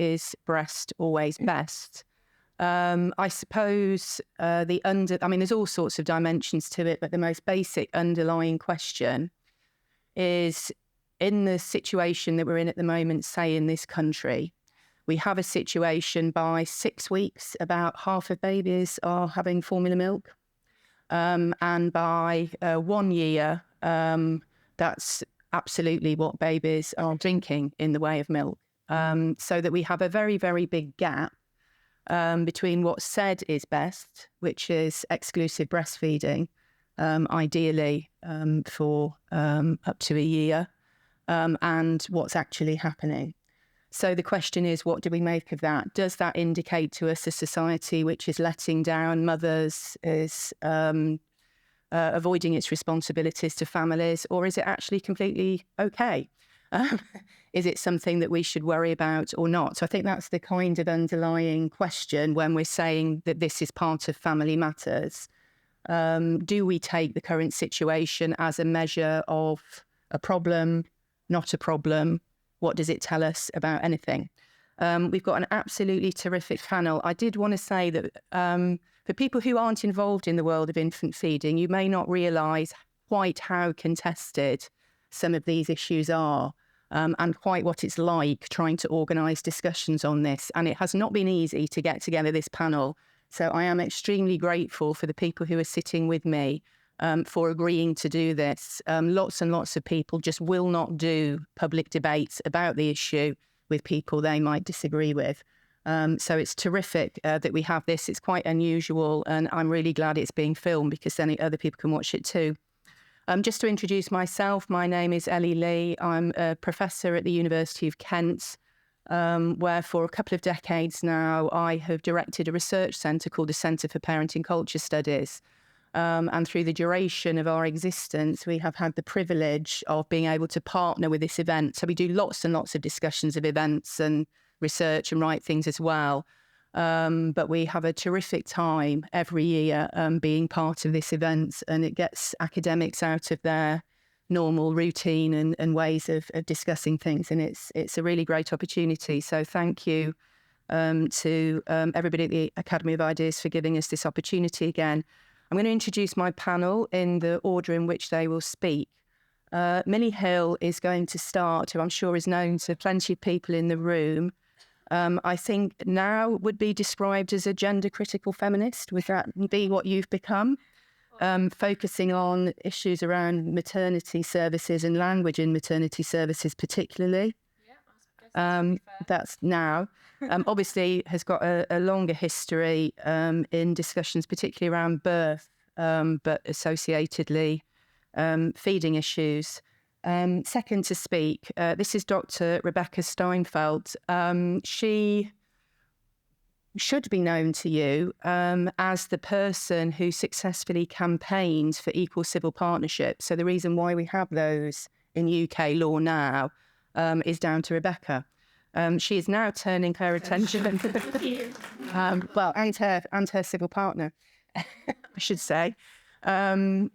is breast always best? I suppose there's all sorts of dimensions to it, but the most basic underlying question is, in the situation that we're in at the moment, say in this country, we have a situation by 6 weeks, about half of babies are having formula milk. And by 1 year, that's absolutely what babies are drinking in the way of milk. So that we have a very, very big gap between what's said is best, which is exclusive breastfeeding, ideally for up to a year, and what's actually happening. So the question is, what do we make of that? Does that indicate to us a society which is letting down mothers, is avoiding its responsibilities to families, or is it actually completely okay? Is it something that we should worry about or not? So I think that's the kind of underlying question when we're saying that this is part of family matters. Do we take the current situation as a measure of a problem, not a problem? What does it tell us about anything? We've got an absolutely terrific panel. I did want to say that for people who aren't involved in the world of infant feeding, you may not realise quite how contested some of these issues are, and quite what it's like trying to organise discussions on this. And it has not been easy to get together this panel. So I am extremely grateful for the people who are sitting with me for agreeing to do this. Lots and lots of people just will not do public debates about the issue with people they might disagree with. So it's terrific that we have this. It's quite unusual, and I'm really glad it's being filmed because then other people can watch it too. Just to introduce myself, my name is Ellie Lee. I'm a professor at the University of Kent, where for a couple of decades now I have directed a research centre called the Centre for Parenting Culture Studies. And through the duration of our existence, we have had the privilege of being able to partner with this event. So we do lots and lots of discussions of events and research and write things as well. But we have a terrific time every year being part of this event, and it gets academics out of their normal routine and ways of discussing things. And it's a really great opportunity. So thank you to everybody at the Academy of Ideas for giving us this opportunity again. I'm going to introduce my panel in the order in which they will speak. Millie Hill is going to start, who I'm sure is known to plenty of people in the room. I think now would be described as a gender-critical feminist. Would that be what you've become? Focusing on issues around maternity services and language in maternity services particularly. That's now. Obviously has got a longer history in discussions, particularly around birth, but associatedly feeding issues. Second to speak, this is Dr. Rebecca Steinfeld. She should be known to you as the person who successfully campaigned for equal civil partnership. So the reason why we have those in UK law now is down to Rebecca. She is now turning her attention, and her civil partner, I should say.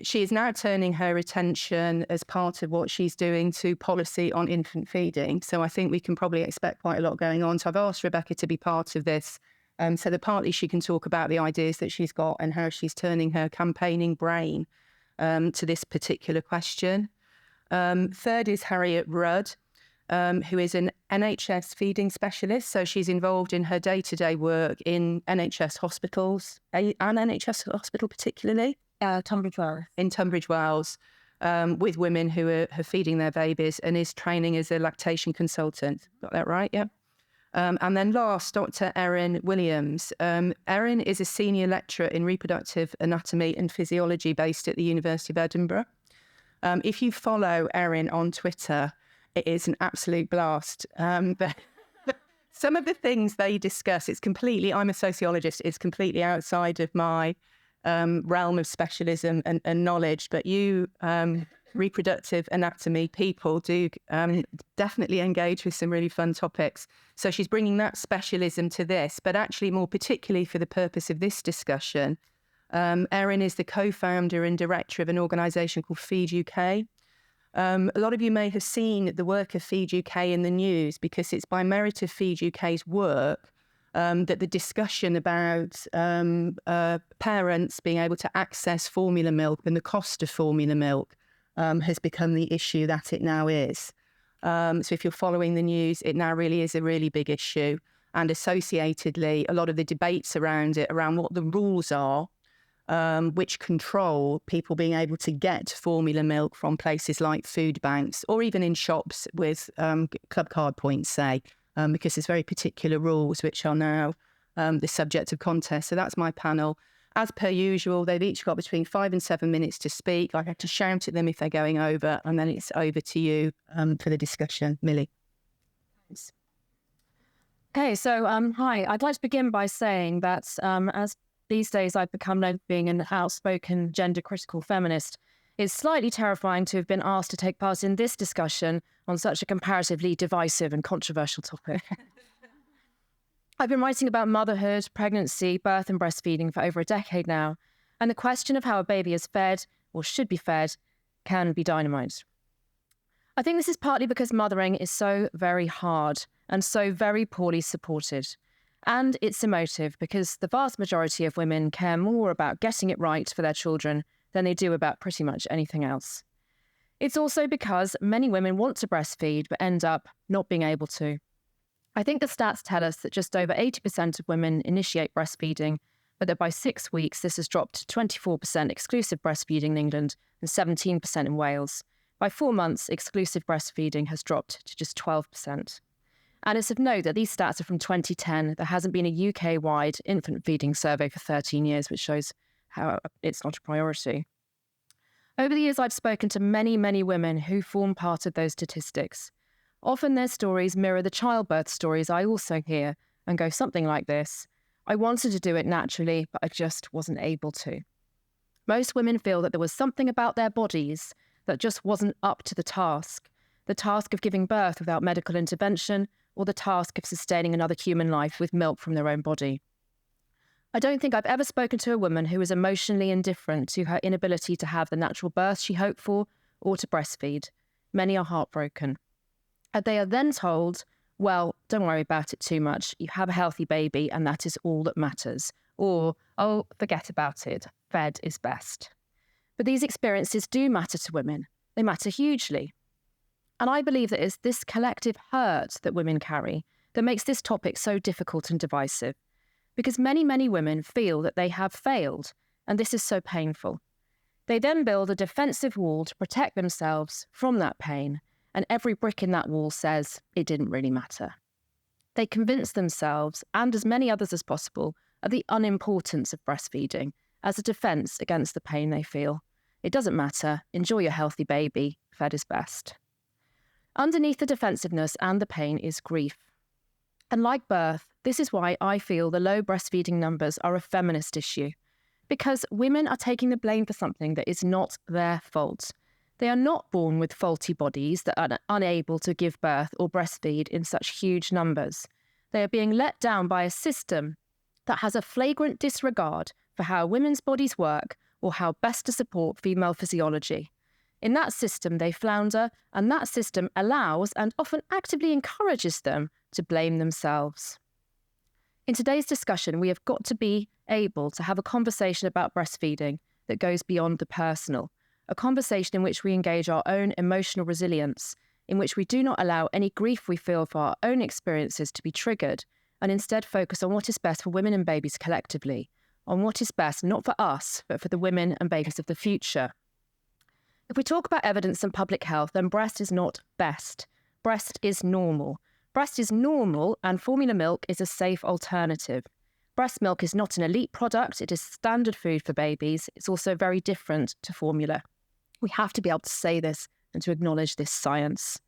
She is now turning her attention as part of what she's doing to policy on infant feeding. So I think we can probably expect quite a lot going on. So I've asked Rebecca to be part of this, so that partly she can talk about the ideas that she's got and how she's turning her campaigning brain to this particular question. Third is Harriet Rudd, who is an NHS feeding specialist. So she's involved in her day-to-day work in NHS hospitals, an NHS hospital particularly. Tunbridge Wells. In Tunbridge Wells, with women who are feeding their babies, and is training as a lactation consultant. Got that right? Yeah. And then last, Dr. Erin Williams. Erin is a senior lecturer in reproductive anatomy and physiology based at the University of Edinburgh. If you follow Erin on Twitter, it is an absolute blast. But some of the things they discuss, I'm a sociologist, it's completely outside of my realm of specialism and knowledge, but you reproductive anatomy people do definitely engage with some really fun topics. So she's bringing that specialism to this, but actually more particularly for the purpose of this discussion, Erin is the co-founder and director of an organisation called Feed UK. A lot of you may have seen the work of Feed UK in the news, because it's by merit of Feed UK's work that the discussion about parents being able to access formula milk and the cost of formula milk has become the issue that it now is. So if you're following the news, it now really is a really big issue. And associatedly, a lot of the debates around it, around what the rules are, which control people being able to get formula milk from places like food banks or even in shops with club card points, say, because there's very particular rules which are now the subject of contest. So that's my panel. As per usual, they've each got between 5 and 7 minutes to speak. I have to shout at them if they're going over, and then it's over to you for the discussion. Millie. Thanks. Okay, so hi. I'd like to begin by saying that as these days I've become known for being an outspoken gender-critical feminist, it's slightly terrifying to have been asked to take part in this discussion on such a comparatively divisive and controversial topic. I've been writing about motherhood, pregnancy, birth and breastfeeding for over a decade now, and the question of how a baby is fed, or should be fed, can be dynamite. I think this is partly because mothering is so very hard and so very poorly supported. And it's emotive because the vast majority of women care more about getting it right for their children than they do about pretty much anything else. It's also because many women want to breastfeed but end up not being able to. I think the stats tell us that just over 80% of women initiate breastfeeding, but that by 6 weeks this has dropped to 24% exclusive breastfeeding in England and 17% in Wales. By 4 months, exclusive breastfeeding has dropped to just 12%. And it's of note that these stats are from 2010. There hasn't been a UK-wide infant feeding survey for 13 years, which shows how it's not a priority. Over the years, I've spoken to many, many women who form part of those statistics. Often their stories mirror the childbirth stories I also hear and go something like this: I wanted to do it naturally, but I just wasn't able to. Most women feel that there was something about their bodies that just wasn't up to the task of giving birth without medical intervention, or the task of sustaining another human life with milk from their own body. I don't think I've ever spoken to a woman who is emotionally indifferent to her inability to have the natural birth she hoped for or to breastfeed. Many are heartbroken. And they are then told, well, don't worry about it too much. You have a healthy baby and that is all that matters. Or, oh, forget about it. Fed is best. But these experiences do matter to women. They matter hugely. And I believe that it's this collective hurt that women carry that makes this topic so difficult and divisive. Because many, many women feel that they have failed, and this is so painful. They then build a defensive wall to protect themselves from that pain, and every brick in that wall says it didn't really matter. They convince themselves, and as many others as possible, of the unimportance of breastfeeding as a defence against the pain they feel. It doesn't matter. Enjoy your healthy baby. Fed is best. Underneath the defensiveness and the pain is grief. And like birth, this is why I feel the low breastfeeding numbers are a feminist issue. Because women are taking the blame for something that is not their fault. They are not born with faulty bodies that are unable to give birth or breastfeed in such huge numbers. They are being let down by a system that has a flagrant disregard for how women's bodies work or how best to support female physiology. In that system, they flounder, and that system allows and often actively encourages them to blame themselves. In today's discussion, we have got to be able to have a conversation about breastfeeding that goes beyond the personal, a conversation in which we engage our own emotional resilience, in which we do not allow any grief we feel for our own experiences to be triggered, and instead focus on what is best for women and babies collectively, on what is best not for us, but for the women and babies of the future. If we talk about evidence and public health, then breast is not best. Breast is normal. Breast is normal, and formula milk is a safe alternative. Breast milk is not an elite product. It is standard food for babies. It's also very different to formula. We have to be able to say this and to acknowledge this science.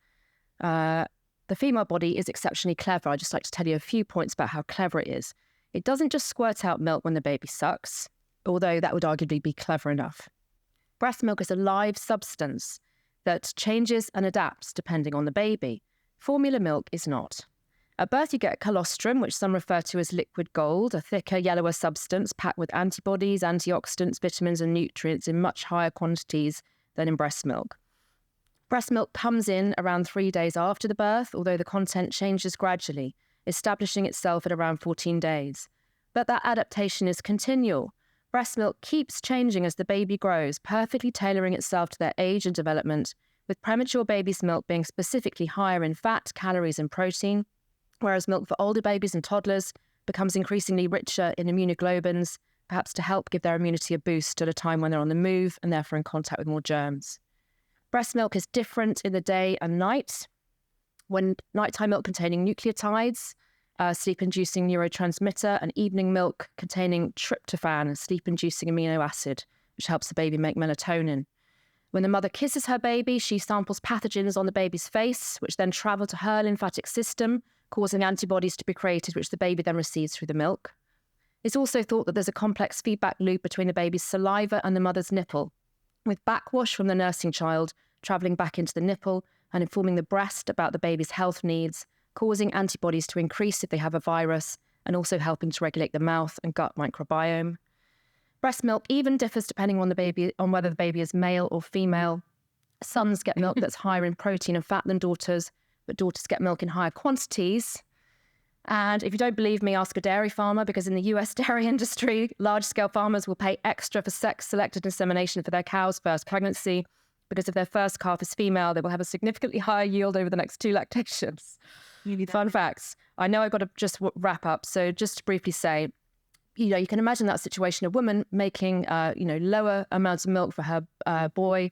The female body is exceptionally clever. I'd just like to tell you a few points about how clever it is. It doesn't just squirt out milk when the baby sucks, although that would arguably be clever enough. Breast milk is a live substance that changes and adapts depending on the baby. Formula milk is not. At birth, you get colostrum, which some refer to as liquid gold, a thicker, yellower substance packed with antibodies, antioxidants, vitamins and nutrients in much higher quantities than in breast milk. Breast milk comes in around 3 days after the birth, although the content changes gradually, establishing itself at around 14 days. But that adaptation is continual. Breast milk keeps changing as the baby grows, perfectly tailoring itself to their age and development, with premature baby's milk being specifically higher in fat, calories, and protein, whereas milk for older babies and toddlers becomes increasingly richer in immunoglobulins, perhaps to help give their immunity a boost at a time when they're on the move and therefore in contact with more germs. Breast milk is different in the day and night. When nighttime milk containing nucleotides, sleep-inducing neurotransmitter, and evening milk containing tryptophan, a sleep-inducing amino acid, which helps the baby make melatonin. When the mother kisses her baby, she samples pathogens on the baby's face, which then travel to her lymphatic system, causing antibodies to be created, which the baby then receives through the milk. It's also thought that there's a complex feedback loop between the baby's saliva and the mother's nipple, with backwash from the nursing child travelling back into the nipple and informing the breast about the baby's health needs, causing antibodies to increase if they have a virus, and also helping to regulate the mouth and gut microbiome. Breast milk even differs depending on whether the baby is male or female. Sons get milk that's higher in protein and fat than daughters, but daughters get milk in higher quantities. And if you don't believe me, ask a dairy farmer, because in the US dairy industry, large-scale farmers will pay extra for sex-selected insemination for their cow's first pregnancy, because if their first calf is female, they will have a significantly higher yield over the next 2 lactations. Fun facts. I know I've got to just wrap up. So just to briefly say, you can imagine that situation, a woman making, lower amounts of milk for her boy,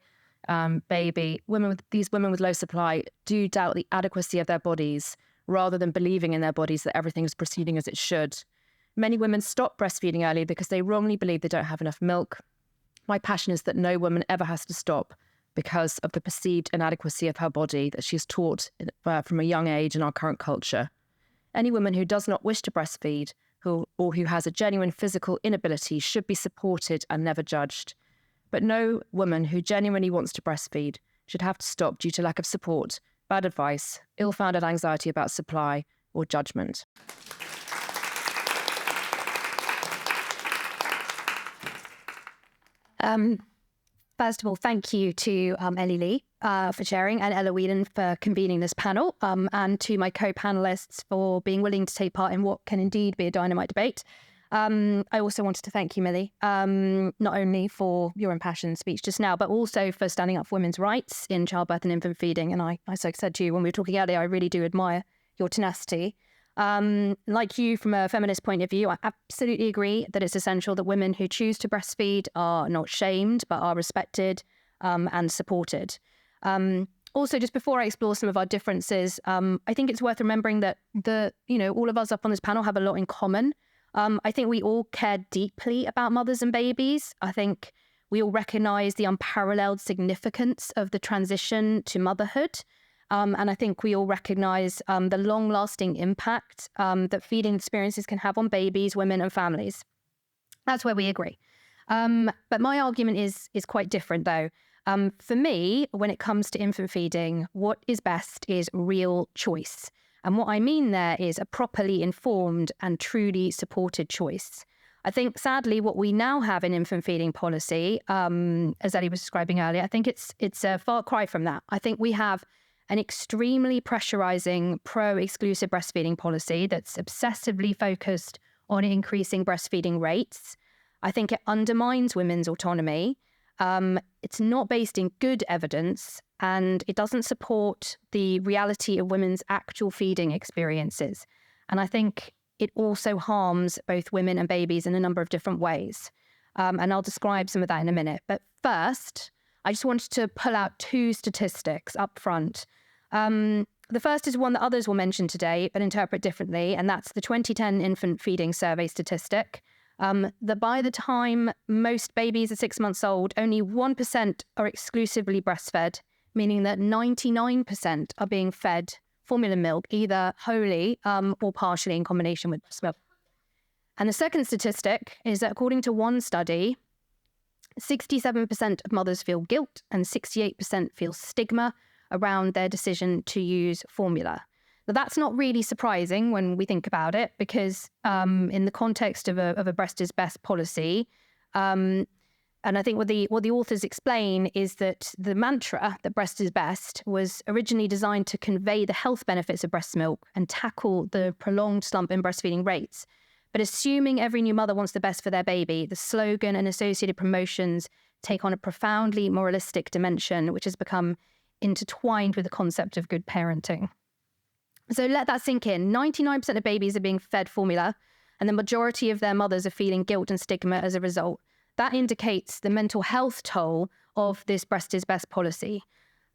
baby. These women with low supply do doubt the adequacy of their bodies, rather than believing in their bodies that everything is proceeding as it should. Many women stop breastfeeding early because they wrongly believe they don't have enough milk. My passion is that no woman ever has to stop because of the perceived inadequacy of her body that she's taught from a young age in our current culture. Any woman who does not wish to breastfeed or who has a genuine physical inability should be supported and never judged. But no woman who genuinely wants to breastfeed should have to stop due to lack of support, bad advice, ill-founded anxiety about supply, or judgment. First of all, thank you to Ellie Lee for sharing, and Ella Whelan for convening this panel, and to my co-panelists for being willing to take part in what can indeed be a dynamite debate. I also wanted to thank you, Millie, not only for your impassioned speech just now, but also for standing up for women's rights in childbirth and infant feeding. And I said to you when we were talking earlier, I really do admire your tenacity. Like you, from a feminist point of view, I absolutely agree that it's essential that women who choose to breastfeed are not shamed, but are respected and supported. Also, just before I explore some of our differences, I think it's worth remembering that all of us up on this panel have a lot in common. I think we all care deeply about mothers and babies. I think we all recognise the unparalleled significance of the transition to motherhood. And I think we all recognise the long-lasting impact that feeding experiences can have on babies, women and families. That's where we agree. But my argument is quite different, though. For me, when it comes to infant feeding, what is best is real choice. And what I mean there is a properly informed and truly supported choice. I think, sadly, what we now have in infant feeding policy, as Ellie was describing earlier, I think it's a far cry from that. I think we have an extremely pressurizing pro-exclusive breastfeeding policy that's obsessively focused on increasing breastfeeding rates. I think it undermines women's autonomy. It's not based in good evidence, and it doesn't support the reality of women's actual feeding experiences. And I think it also harms both women and babies in a number of different ways. And I'll describe some of that in a minute. But first, I just wanted to pull out 2 statistics up front. The first is one that others will mention today, but interpret differently, and that's the 2010 Infant Feeding Survey statistic. That by the time most babies are 6 months old, only 1% are exclusively breastfed, meaning that 99% are being fed formula milk, either wholly or partially in combination with breast milk. And the second statistic is that according to one study, 67% of mothers feel guilt and 68% feel stigma around their decision to use formula. Now, that's not really surprising when we think about it, because in the context of a breast is best policy, And I think what the authors explain is that the mantra that breast is best was originally designed to convey the health benefits of breast milk and tackle the prolonged slump in breastfeeding rates. But assuming every new mother wants the best for their baby, the slogan and associated promotions take on a profoundly moralistic dimension, which has become intertwined with the concept of good parenting. So let that sink in. 99% of babies are being fed formula, and the majority of their mothers are feeling guilt and stigma as a result. That indicates the mental health toll of this breast is best policy.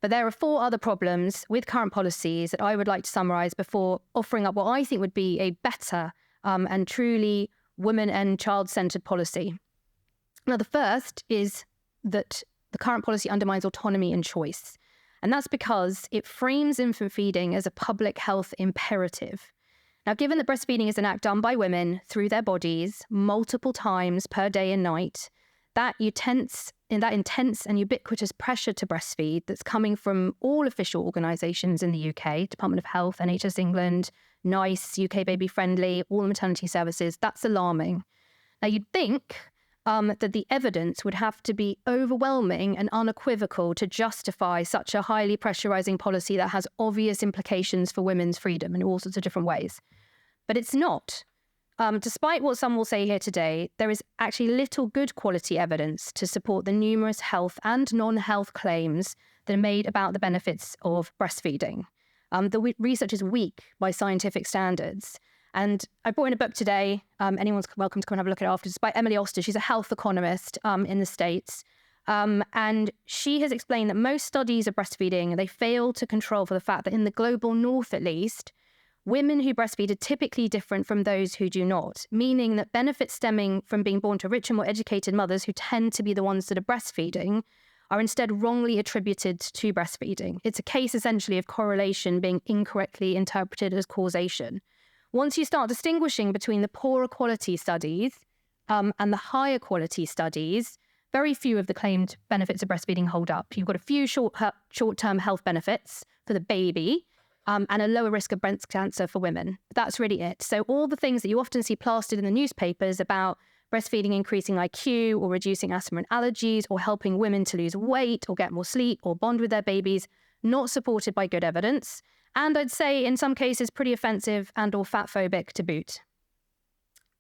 But there are 4 other problems with current policies that I would like to summarise before offering up what I think would be a better and truly women and child-centred policy. Now, the first is that the current policy undermines autonomy and choice. And that's because it frames infant feeding as a public health imperative. Now, given that breastfeeding is an act done by women through their bodies multiple times per day and night, that intense and ubiquitous pressure to breastfeed that's coming from all official organisations in the UK, Department of Health, NHS England, NICE, UK Baby Friendly, all the maternity services, that's alarming. Now, you'd think that the evidence would have to be overwhelming and unequivocal to justify such a highly pressurising policy that has obvious implications for women's freedom in all sorts of different ways. But it's not. Despite what some will say here today, there is actually little good quality evidence to support the numerous health and non-health claims that are made about the benefits of breastfeeding. The research is weak by scientific standards. And I brought in a book today. Anyone's welcome to come and have a look at it afterwards. It's by Emily Oster. She's a health economist in the States. And she has explained that most studies of breastfeeding, they fail to control for the fact that in the global north, at least, women who breastfeed are typically different from those who do not, meaning that benefits stemming from being born to rich and more educated mothers who tend to be the ones that are breastfeeding are instead wrongly attributed to breastfeeding. It's a case essentially of correlation being incorrectly interpreted as causation. Once you start distinguishing between the poorer quality studies and the higher quality studies, very few of the claimed benefits of breastfeeding hold up. You've got a few short-term health benefits for the baby and a lower risk of breast cancer for women. That's really it. So all the things that you often see plastered in the newspapers about breastfeeding increasing IQ or reducing asthma and allergies or helping women to lose weight or get more sleep or bond with their babies, not supported by good evidence. And I'd say in some cases pretty offensive and or fatphobic to boot.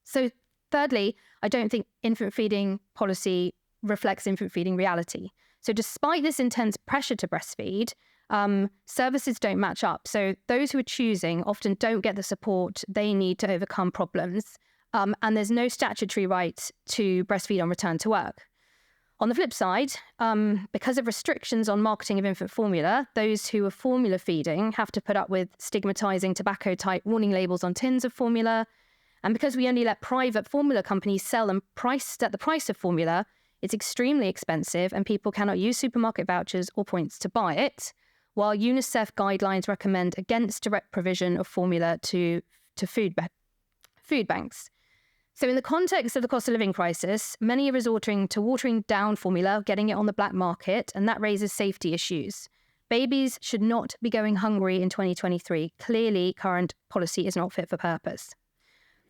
So thirdly, I don't think infant feeding policy reflects infant feeding reality. So despite this intense pressure to breastfeed, services don't match up. So those who are choosing often don't get the support they need to overcome problems. And there's no statutory right to breastfeed on return to work. On the flip side, because of restrictions on marketing of infant formula, those who are formula feeding have to put up with stigmatising tobacco-type warning labels on tins of formula. And because we only let private formula companies sell and at the price of formula, it's extremely expensive and people cannot use supermarket vouchers or points to buy it, while UNICEF guidelines recommend against direct provision of formula to food banks. So in the context of the cost of living crisis, many are resorting to watering down formula, getting it on the black market, and that raises safety issues. Babies should not be going hungry in 2023. Clearly, current policy is not fit for purpose.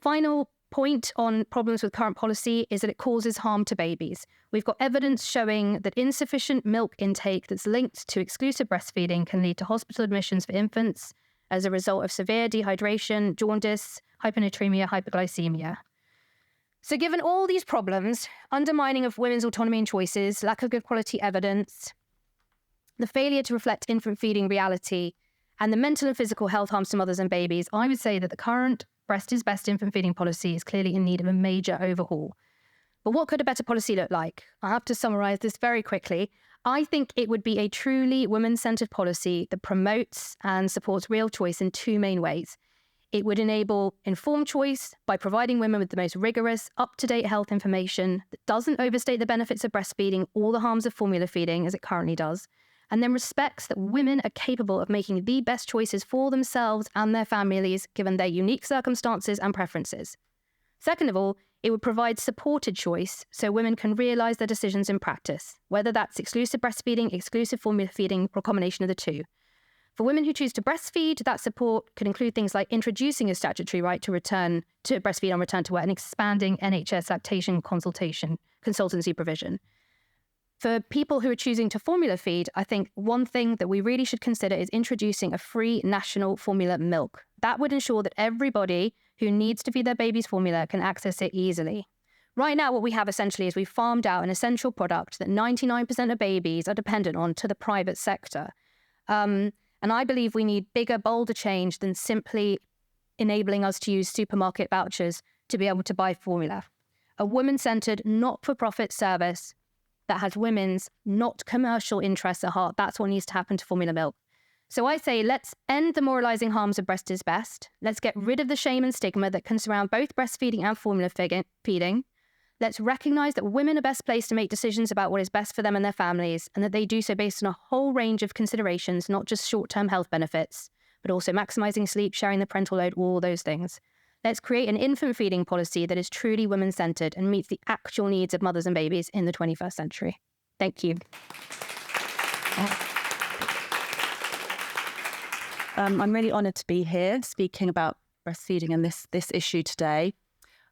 Final point on problems with current policy is that it causes harm to babies. We've got evidence showing that insufficient milk intake that's linked to exclusive breastfeeding can lead to hospital admissions for infants as a result of severe dehydration, jaundice, hyponatremia, hypoglycemia. So given all these problems, undermining of women's autonomy and choices, lack of good quality evidence, the failure to reflect infant feeding reality, and the mental and physical health harms to mothers and babies, I would say that the current breast is best infant feeding policy is clearly in need of a major overhaul. But what could a better policy look like? I have to summarise this very quickly. I think it would be a truly women-centred policy that promotes and supports real choice in 2 main ways. It would enable informed choice by providing women with the most rigorous, up-to-date health information that doesn't overstate the benefits of breastfeeding or the harms of formula feeding as it currently does, and then respects that women are capable of making the best choices for themselves and their families given their unique circumstances and preferences. Second of all, it would provide supported choice so women can realise their decisions in practice, whether that's exclusive breastfeeding, exclusive formula feeding, or a combination of the two. For women who choose to breastfeed, that support could include things like introducing a statutory right to return to breastfeed on return to work and expanding NHS lactation consultancy provision. For people who are choosing to formula feed, I think one thing that we really should consider is introducing a free national formula milk. That would ensure that everybody who needs to feed their baby's formula can access it easily. Right now, what we have essentially is we've farmed out an essential product that 99% of babies are dependent on to the private sector. And I believe we need bigger, bolder change than simply enabling us to use supermarket vouchers to be able to buy formula. A woman-centred, not-for-profit service that has women's, not commercial interests at heart. That's what needs to happen to formula milk. So I say, let's end the moralising harms of breast is best. Let's get rid of the shame and stigma that can surround both breastfeeding and formula feeding. Let's recognise that women are best placed to make decisions about what is best for them and their families, and that they do so based on a whole range of considerations, not just short-term health benefits, but also maximising sleep, sharing the parental load, all those things. Let's create an infant feeding policy that is truly women-centred and meets the actual needs of mothers and babies in the 21st century. Thank you. I'm really honoured to be here speaking about breastfeeding and this issue today.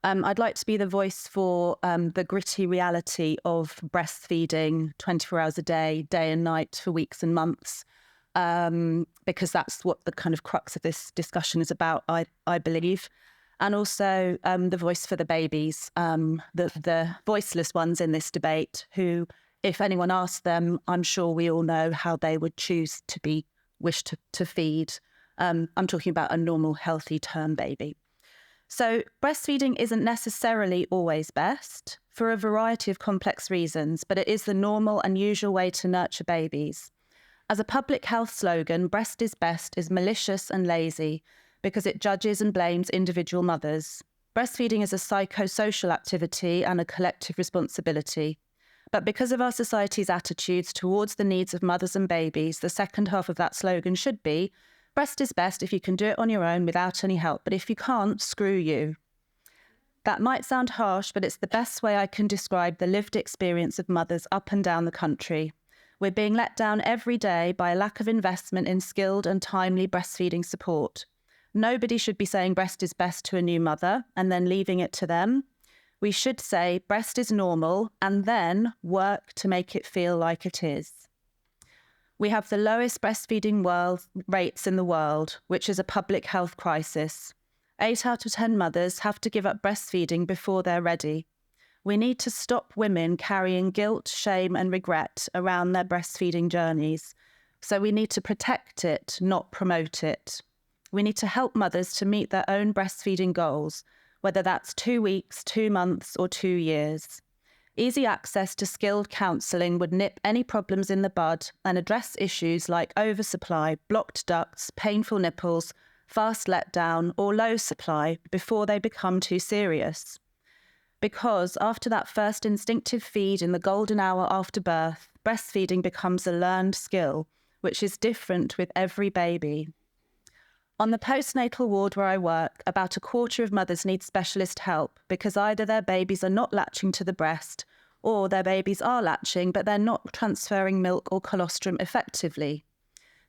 I'd like to be the voice for the gritty reality of breastfeeding 24 hours a day and night for weeks and months, because that's what the kind of crux of this discussion is about, I believe. And also the voice for the babies, the voiceless ones in this debate who, if anyone asked them, I'm sure we all know how they would choose to be wished to feed. I'm talking about a normal, healthy term baby. So breastfeeding isn't necessarily always best for a variety of complex reasons, but it is the normal and usual way to nurture babies. As a public health slogan, breast is best is malicious and lazy because it judges and blames individual mothers. Breastfeeding is a psychosocial activity and a collective responsibility. But because of our society's attitudes towards the needs of mothers and babies, the second half of that slogan should be, breast is best if you can do it on your own without any help, but if you can't, screw you. That might sound harsh, but it's the best way I can describe the lived experience of mothers up and down the country. We're being let down every day by a lack of investment in skilled and timely breastfeeding support. Nobody should be saying breast is best to a new mother and then leaving it to them. We should say breast is normal and then work to make it feel like it is. We have the lowest breastfeeding rates in the world, which is a public health crisis. 8 out of 10 mothers have to give up breastfeeding before they're ready. We need to stop women carrying guilt, shame and regret around their breastfeeding journeys. So we need to protect it, not promote it. We need to help mothers to meet their own breastfeeding goals, whether that's 2 weeks, 2 months or 2 years. Easy access to skilled counselling would nip any problems in the bud and address issues like oversupply, blocked ducts, painful nipples, fast letdown or low supply before they become too serious. Because after that first instinctive feed in the golden hour after birth, breastfeeding becomes a learned skill, which is different with every baby. On the postnatal ward where I work, about a quarter of mothers need specialist help because either their babies are not latching to the breast or their babies are latching but they're not transferring milk or colostrum effectively.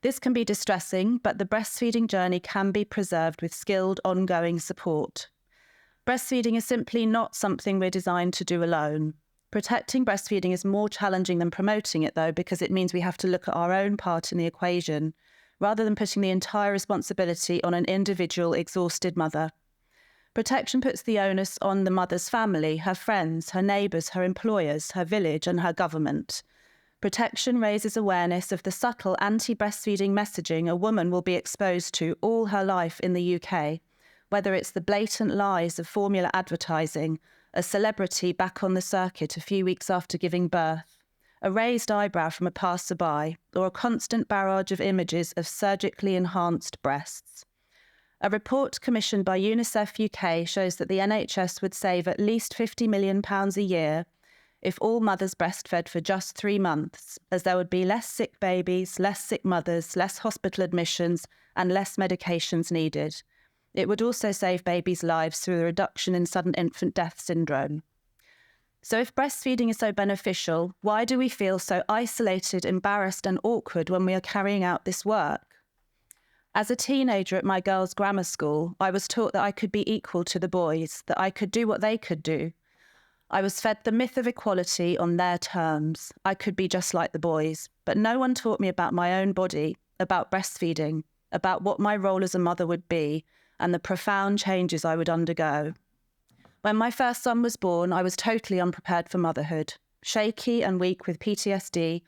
This can be distressing, but the breastfeeding journey can be preserved with skilled, ongoing support. Breastfeeding is simply not something we're designed to do alone. Protecting breastfeeding is more challenging than promoting it, though, because it means we have to look at our own part in the equation, rather than putting the entire responsibility on an individual, exhausted mother. Protection puts the onus on the mother's family, her friends, her neighbours, her employers, her village and her government. Protection raises awareness of the subtle anti-breastfeeding messaging a woman will be exposed to all her life in the UK, whether it's the blatant lies of formula advertising, a celebrity back on the circuit a few weeks after giving birth, a raised eyebrow from a passerby, or a constant barrage of images of surgically enhanced breasts. A report commissioned by UNICEF UK shows that the NHS would save at least £50 million a year if all mothers breastfed for just 3 months, as there would be less sick babies, less sick mothers, less hospital admissions, and less medications needed. It would also save babies' lives through a reduction in sudden infant death syndrome. So if breastfeeding is so beneficial, why do we feel so isolated, embarrassed and awkward when we are carrying out this work? As a teenager at my girls' grammar school, I was taught that I could be equal to the boys, that I could do what they could do. I was fed the myth of equality on their terms. I could be just like the boys, but no one taught me about my own body, about breastfeeding, about what my role as a mother would be, and the profound changes I would undergo. When my first son was born, I was totally unprepared for motherhood. Shaky and weak with PTSD,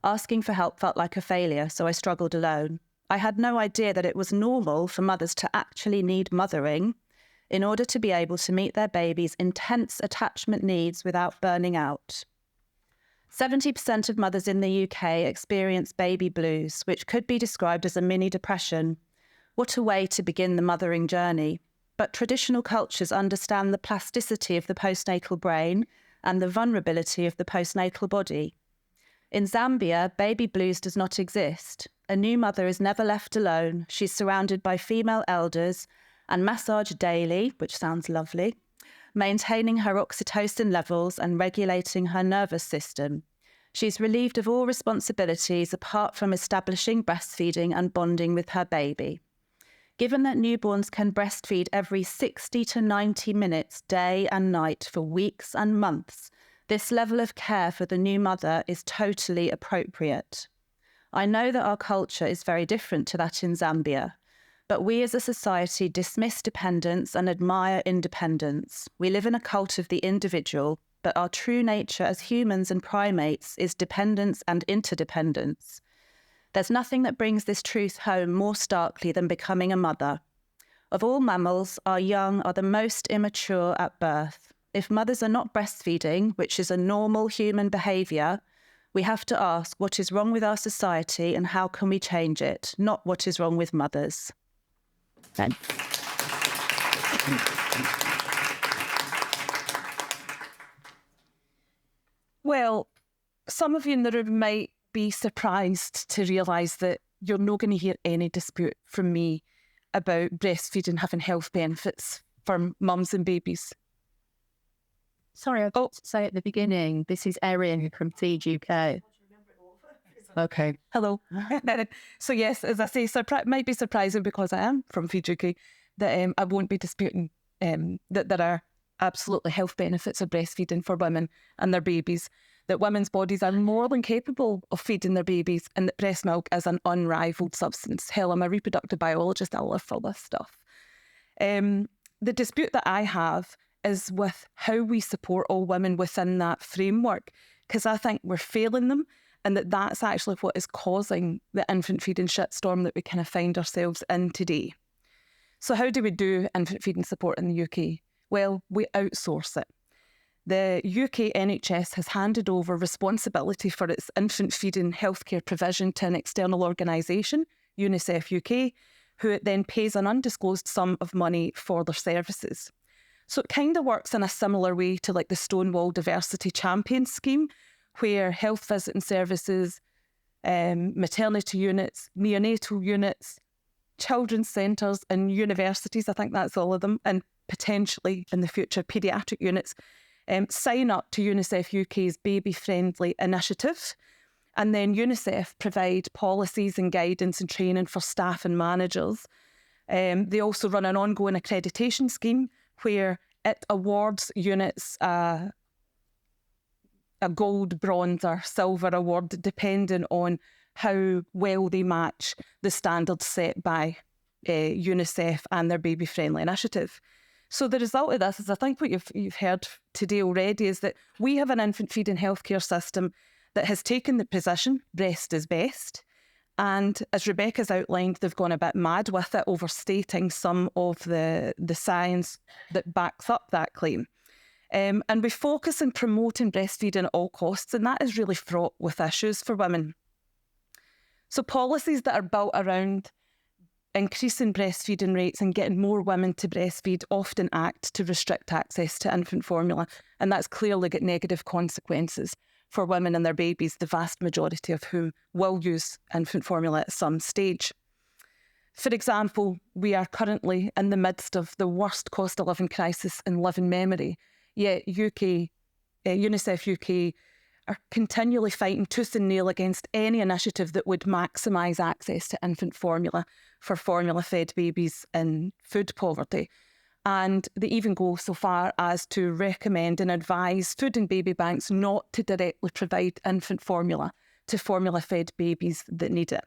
asking for help felt like a failure, so I struggled alone. I had no idea that it was normal for mothers to actually need mothering in order to be able to meet their baby's intense attachment needs without burning out. 70% of mothers in the UK experience baby blues, which could be described as a mini depression. What a way to begin the mothering journey. But traditional cultures understand the plasticity of the postnatal brain and the vulnerability of the postnatal body. In Zambia, baby blues does not exist. A new mother is never left alone. She's surrounded by female elders and massaged daily, which sounds lovely, maintaining her oxytocin levels and regulating her nervous system. She's relieved of all responsibilities apart from establishing breastfeeding and bonding with her baby. Given that newborns can breastfeed every 60 to 90 minutes, day and night, for weeks and months, this level of care for the new mother is totally appropriate. I know that our culture is very different to that in Zambia, but we as a society dismiss dependence and admire independence. We live in a cult of the individual, but our true nature as humans and primates is dependence and interdependence. There's nothing that brings this truth home more starkly than becoming a mother. Of all mammals, our young are the most immature at birth. If mothers are not breastfeeding, which is a normal human behaviour, we have to ask what is wrong with our society and how can we change it, not what is wrong with mothers. Well, some of you in the room might be surprised to realise that you're not going to hear any dispute from me about breastfeeding having health benefits for mums and babies. Sorry, I got to say at the beginning, this is Erin from Feed UK. Okay. Hello. So yes, as I say, might be surprising because I am from Feed UK, that I won't be disputing that there are absolutely health benefits of breastfeeding for women and their babies, that women's bodies are more than capable of feeding their babies, and that breast milk is an unrivalled substance. Hell, I'm a reproductive biologist, I live for this stuff. The dispute that I have is with how we support all women within that framework, because I think we're failing them, and that's actually what is causing the infant feeding shitstorm that we kind of find ourselves in today. So how do we do infant feeding support in the UK? Well, we outsource it. The UK NHS has handed over responsibility for its infant feeding healthcare provision to an external organisation, UNICEF UK, who then pays an undisclosed sum of money for their services. So it kind of works in a similar way to like the Stonewall Diversity Champion scheme, where health visiting services, maternity units, neonatal units, children's centres and universities, I think that's all of them, and potentially in the future paediatric units, sign up to UNICEF UK's Baby Friendly initiative. And then UNICEF provide policies and guidance and training for staff and managers. They also run an ongoing accreditation scheme where it awards units a gold, bronze or silver award depending on how well they match the standards set by UNICEF and their Baby Friendly initiative. So the result of this is, I think what you've heard today already, is that we have an infant feeding healthcare system that has taken the position, breast is best. And as Rebecca's outlined, they've gone a bit mad with it, overstating some of the science that backs up that claim. And we focus on promoting breastfeeding at all costs, and that is really fraught with issues for women. So policies that are built around increasing breastfeeding rates and getting more women to breastfeed often act to restrict access to infant formula, and that's clearly got negative consequences for women and their babies, the vast majority of whom will use infant formula at some stage. For example, we are currently in the midst of the worst cost of living crisis in living memory, yet UNICEF UK are continually fighting tooth and nail against any initiative that would maximise access to infant formula for formula-fed babies in food poverty. And they even go so far as to recommend and advise food and baby banks not to directly provide infant formula to formula-fed babies that need it.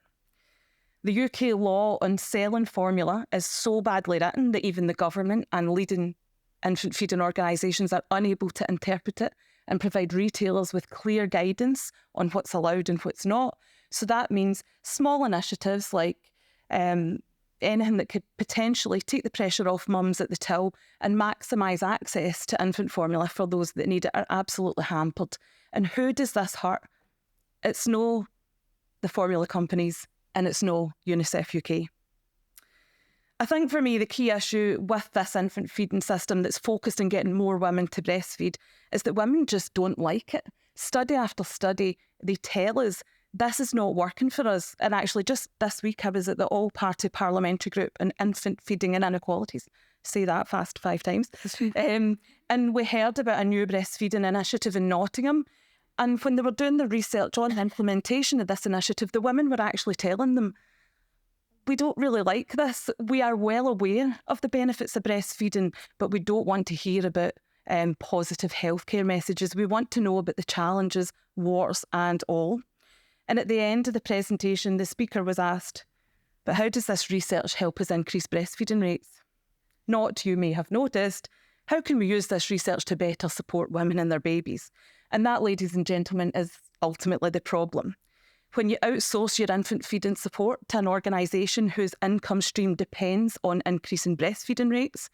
The UK law on selling formula is so badly written that even the government and leading infant feeding organisations are unable to interpret it and provide retailers with clear guidance on what's allowed and what's not. So that means small initiatives like anything that could potentially take the pressure off mums at the till and maximise access to infant formula for those that need it are absolutely hampered. And who does this hurt? It's no the formula companies and it's no UNICEF UK. I think for me, the key issue with this infant feeding system that's focused on getting more women to breastfeed is that women just don't like it. Study after study, they tell us this is not working for us. And actually, just this week, I was at the All-Party Parliamentary Group on Infant Feeding and Inequalities. Say that fast 5 times. And we heard about a new breastfeeding initiative in Nottingham. And when they were doing the research on the implementation of this initiative, the women were actually telling them, we don't really like this. We are well aware of the benefits of breastfeeding, but we don't want to hear about positive healthcare messages. We want to know about the challenges, warts and all. And at the end of the presentation, the speaker was asked, but how does this research help us increase breastfeeding rates? Not, you may have noticed, how can we use this research to better support women and their babies? And that, ladies and gentlemen, is ultimately the problem. When you outsource your infant feeding support to an organisation whose income stream depends on increasing breastfeeding rates,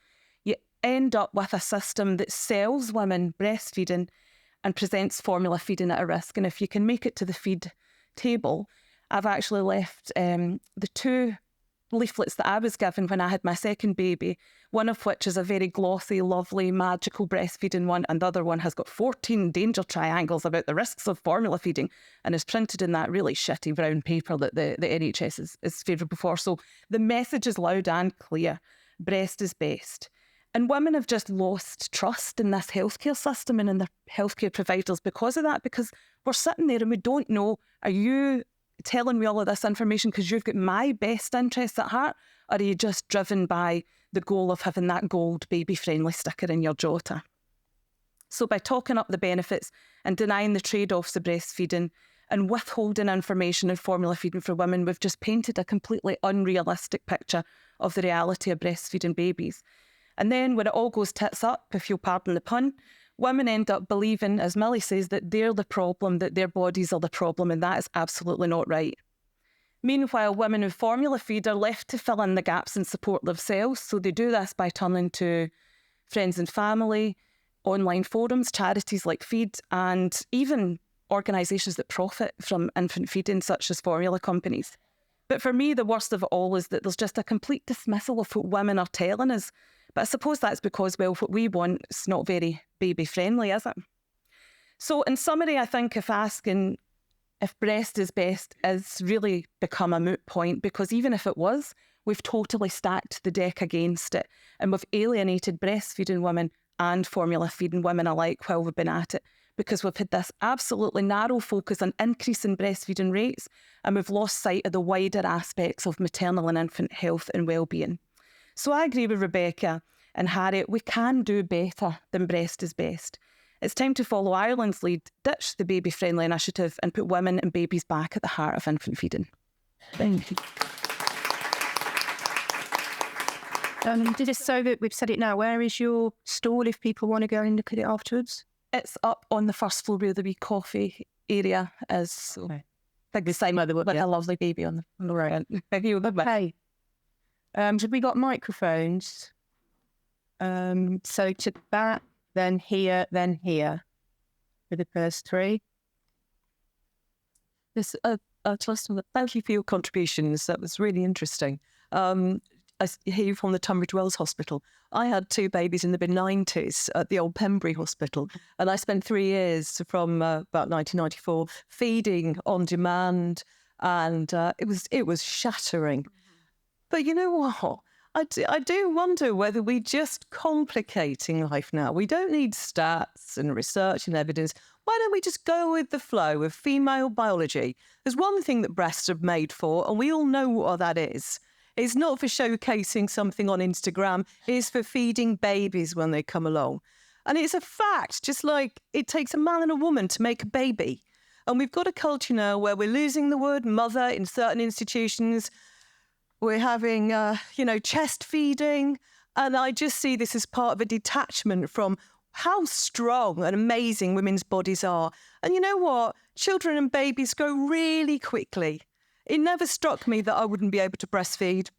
you end up with a system that sells women breastfeeding and presents formula feeding at a risk. And if you can make it to the feed table, I've actually left the 2 leaflets that I was given when I had my second baby, one of which is a very glossy, lovely, magical breastfeeding one, and the other one has got 14 danger triangles about the risks of formula feeding and is printed in that really shitty brown paper that the NHS is favourable for. So the message is loud and clear. Breast is best. And women have just lost trust in this healthcare system and in their healthcare providers because of that, because we're sitting there and we don't know, are you telling me all of this information because you've got my best interests at heart, or are you just driven by the goal of having that gold baby-friendly sticker in your jota? So by talking up the benefits and denying the trade-offs of breastfeeding and withholding information and formula feeding for women, we've just painted a completely unrealistic picture of the reality of breastfeeding babies. And then when it all goes tits up, if you'll pardon the pun, women end up believing, as Millie says, that they're the problem, that their bodies are the problem, and that is absolutely not right. Meanwhile, women who formula feed are left to fill in the gaps and support themselves. So they do this by turning to friends and family, online forums, charities like Feed, and even organisations that profit from infant feeding, such as formula companies. But for me, the worst of it all is that there's just a complete dismissal of what women are telling us. But I suppose that's because, well, what we want is not very baby-friendly, is it? So in summary, I think if asking if breast is best has really become a moot point, because even if it was, we've totally stacked the deck against it and we've alienated breastfeeding women and formula feeding women alike while we've been at it, because we've had this absolutely narrow focus on increasing breastfeeding rates and we've lost sight of the wider aspects of maternal and infant health and well-being. So I agree with Rebecca and Harriet, we can do better than breast is best. It's time to follow Ireland's lead, ditch the baby-friendly initiative and put women and babies back at the heart of infant feeding. Thank you. Just so that we've said it now, where is your stall if people want to go and look at it afterwards? It's up on the first floor where the wee coffee area is. So Okay. big sign with a lovely baby on the right. Okay. Have we got microphones? So to that, then here for the first 3. Yes, thank you for your contributions. That was really interesting. I hear you from the Tunbridge Wells Hospital. I had 2 babies in the mid-90s at the old Pembury Hospital, and I spent 3 years from about 1994 feeding on demand, and it was shattering. But you know what? I do wonder whether we're just complicating life now. We don't need stats and research and evidence. Why don't we just go with the flow of female biology? There's one thing that breasts are made for, and we all know what that is. It's not for showcasing something on Instagram. It's for feeding babies when they come along. And it's a fact, just like it takes a man and a woman to make a baby. And we've got a culture now where we're losing the word mother in certain institutions. We're having, chest feeding. And I just see this as part of a detachment from how strong and amazing women's bodies are. And you know what? Children and babies grow really quickly. It never struck me that I wouldn't be able to breastfeed.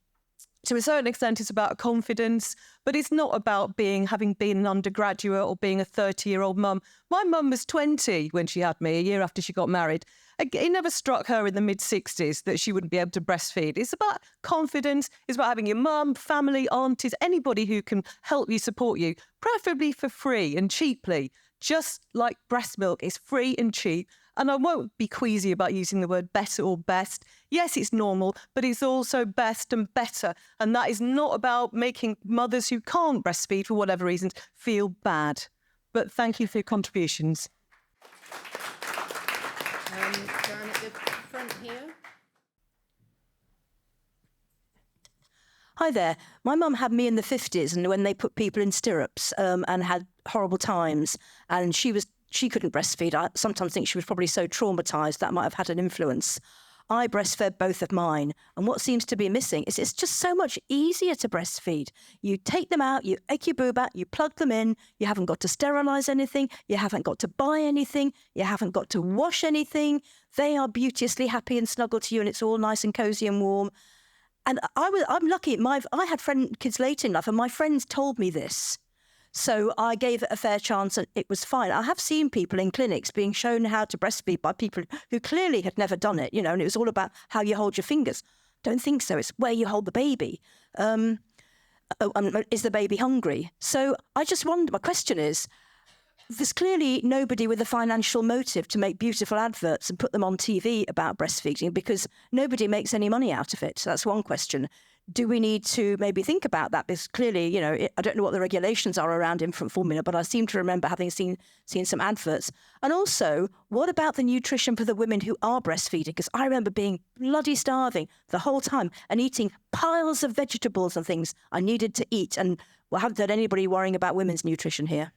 To a certain extent, it's about confidence, but it's not about having been an undergraduate or being a 30-year-old mum. My mum was 20 when she had me, a year after she got married. It never struck her in the mid-60s that she wouldn't be able to breastfeed. It's about confidence. It's about having your mum, family, aunties, anybody who can help you, support you, preferably for free and cheaply, just like breast milk is free and cheap. And I won't be queasy about using the word better or best. Yes, it's normal, but it's also best and better. And that is not about making mothers who can't breastfeed for whatever reasons feel bad. But thank you for your contributions. Down at the front here. Hi there. My mum had me in the 50s, and when they put people in stirrups and had horrible times, and she couldn't breastfeed. I sometimes think she was probably so traumatised that might have had an influence. I breastfed both of mine, and what seems to be missing is it's just so much easier to breastfeed. You take them out, you egg your boob out, you plug them in, you haven't got to sterilise anything, you haven't got to buy anything, you haven't got to wash anything. They are beauteously happy and snuggled to you, and it's all nice and cosy and warm. And I'm lucky. I had kids late in life, and my friends told me this. So I gave it a fair chance and it was fine. I have seen people in clinics being shown how to breastfeed by people who clearly had never done it, and it was all about how you hold your fingers. Don't think so. It's where you hold the baby. Is the baby hungry? So I just wonder, my question is, there's clearly nobody with a financial motive to make beautiful adverts and put them on TV about breastfeeding because nobody makes any money out of it. So that's one question. Do we need to maybe think about that? Because clearly, I don't know what the regulations are around infant formula, but I seem to remember having seen some adverts. And also, what about the nutrition for the women who are breastfeeding? Because I remember being bloody starving the whole time and eating piles of vegetables and things I needed to eat. And I haven't heard anybody worrying about women's nutrition here.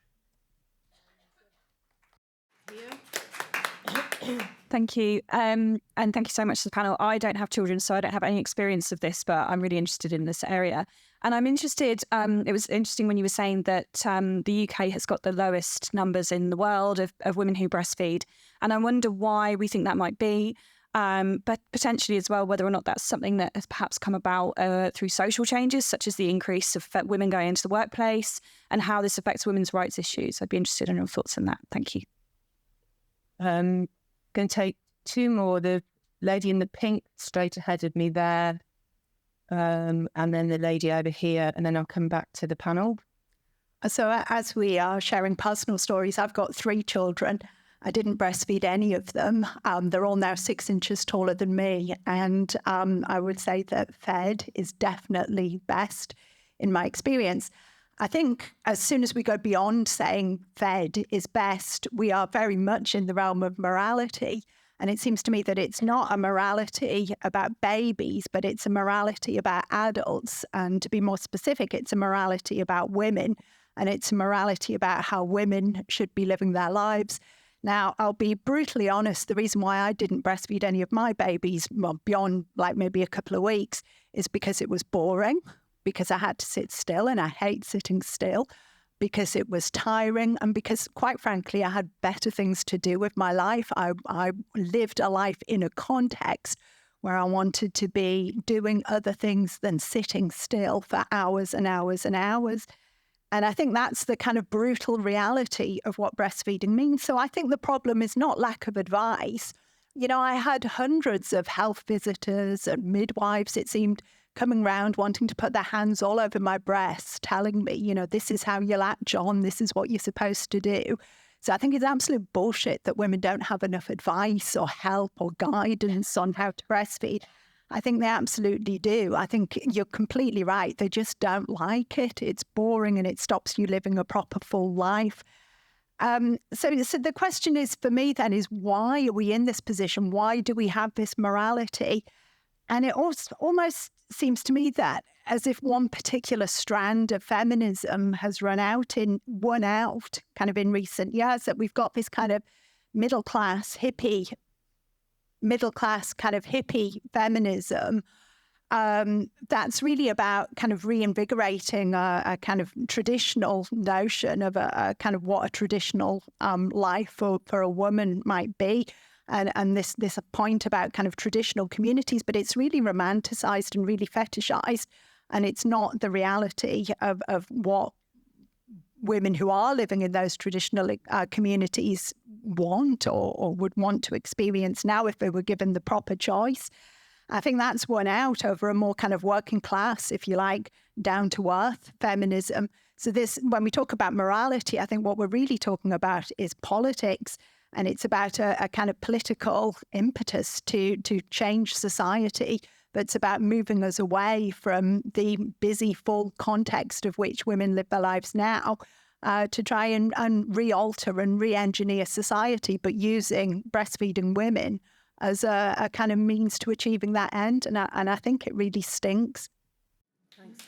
Thank you. And thank you so much to the panel. I don't have children, so I don't have any experience of this, but I'm really interested in this area. And I'm interested, it was interesting when you were saying that the UK has got the lowest numbers in the world of women who breastfeed. And I wonder why we think that might be, but potentially as well, whether or not that's something that has perhaps come about through social changes, such as the increase of women going into the workplace and how this affects women's rights issues. I'd be interested in your thoughts on that. Thank you. Going to take two more. The lady in the pink straight ahead of me there, and then the lady over here, and then I'll come back to the panel. So as we are sharing personal stories, I've got 3 children. I didn't breastfeed any of them. They're all now 6 inches taller than me. And I would say that fed is definitely best in my experience. I think as soon as we go beyond saying fed is best, we are very much in the realm of morality. And it seems to me that it's not a morality about babies, but it's a morality about adults. And to be more specific, it's a morality about women. And it's a morality about how women should be living their lives. Now, I'll be brutally honest, the reason why I didn't breastfeed any of my babies, well, beyond like maybe a couple of weeks, is because it was boring. Because I had to sit still and I hate sitting still, because it was tiring and because, quite frankly, I had better things to do with my life. I lived a life in a context where I wanted to be doing other things than sitting still for hours and hours and hours. And I think that's the kind of brutal reality of what breastfeeding means. So I think the problem is not lack of advice. I had hundreds of health visitors and midwives, it seemed, coming round wanting to put their hands all over my breast, telling me, this is how you latch on, this is what you're supposed to do. So I think it's absolute bullshit that women don't have enough advice or help or guidance on how to breastfeed. I think they absolutely do. I think you're completely right. They just don't like it. It's boring and it stops you living a proper full life. So the question is, for me then, is why are we in this position? Why do we have this morality? And it almost seems to me that as if one particular strand of feminism has won out kind of in recent years, that we've got this kind of middle class kind of hippie feminism that's really about kind of reinvigorating a kind of traditional notion of a kind of what a traditional life for a woman might be. And this point about kind of traditional communities, but it's really romanticized and really fetishized. And it's not the reality of what women who are living in those traditional communities want or would want to experience now if they were given the proper choice. I think that's won out over a more kind of working class, if you like, down to earth feminism. So when we talk about morality, I think what we're really talking about is politics. And it's about a kind of political impetus to change society. But it's about moving us away from the busy, full context of which women live their lives now to try and re-alter and re-engineer society, but using breastfeeding women as a kind of means to achieving that end. And I think it really stinks. Thanks.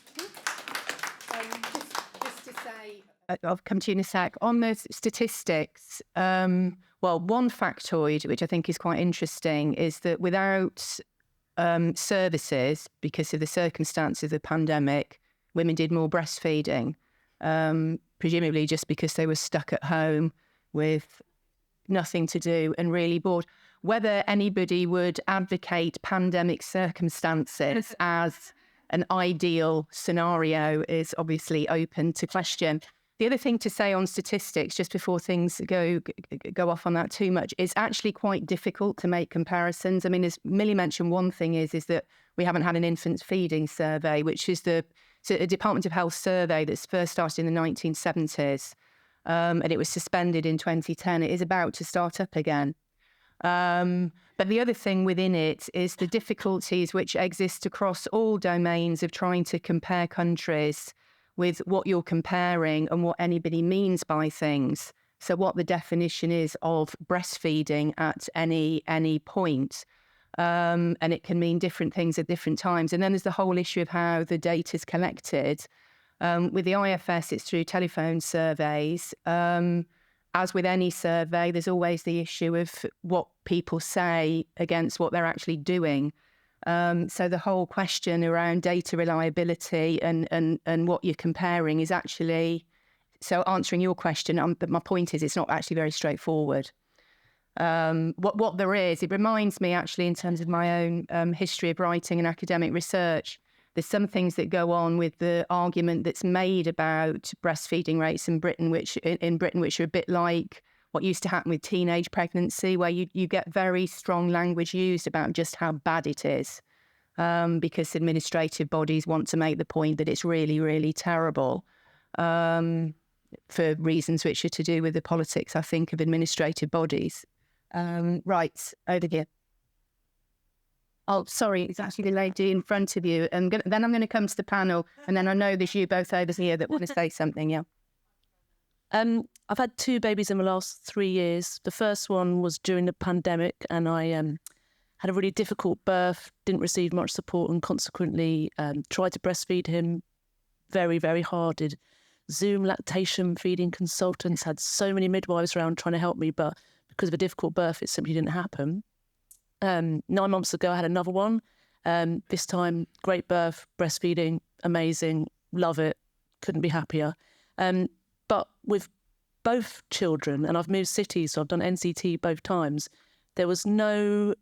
Just to say, I'll come to you in a sec. On the statistics, well, one factoid, which I think is quite interesting, is that without services, because of the circumstances of the pandemic, women did more breastfeeding, presumably just because they were stuck at home with nothing to do and really bored. Whether anybody would advocate pandemic circumstances as an ideal scenario is obviously open to question. The other thing to say on statistics, just before things go off on that too much, is actually quite difficult to make comparisons. I mean, as Millie mentioned, one thing is that we haven't had an infant feeding survey, which is a Department of Health survey that's first started in the 1970s, and it was suspended in 2010. It is about to start up again. But the other thing within it is the difficulties which exist across all domains of trying to compare countries with what you're comparing and what anybody means by things. So what the definition is of breastfeeding at any point. And it can mean different things at different times. And then there's the whole issue of how the data is collected. With the IFS, it's through telephone surveys. As with any survey, there's always the issue of what people say against what they're actually doing. So the whole question around data reliability and what you're comparing is actually, so answering your question, but my point is it's not actually very straightforward. What there is, it reminds me actually in terms of my own history of writing and academic research, there's some things that go on with the argument that's made about breastfeeding rates in Britain, which are a bit like what used to happen with teenage pregnancy, where you get very strong language used about just how bad it is, because administrative bodies want to make the point that it's really, really terrible, for reasons which are to do with the politics, I think, of administrative bodies. Right, over here. Oh, sorry, it's actually the lady in front of you. And then I'm going to come to the panel, and then I know there's you both over here that want to say something, yeah. I've had 2 babies in the last 3 years. The first one was during the pandemic, and I had a really difficult birth, didn't receive much support, and consequently tried to breastfeed him very, very hard. Did Zoom lactation feeding consultants, had so many midwives around trying to help me, but because of a difficult birth, it simply didn't happen. 9 months ago, I had another one. This time, great birth, breastfeeding, amazing, love it, couldn't be happier. But with both children, and I've moved cities, so I've done NCT both times, there was no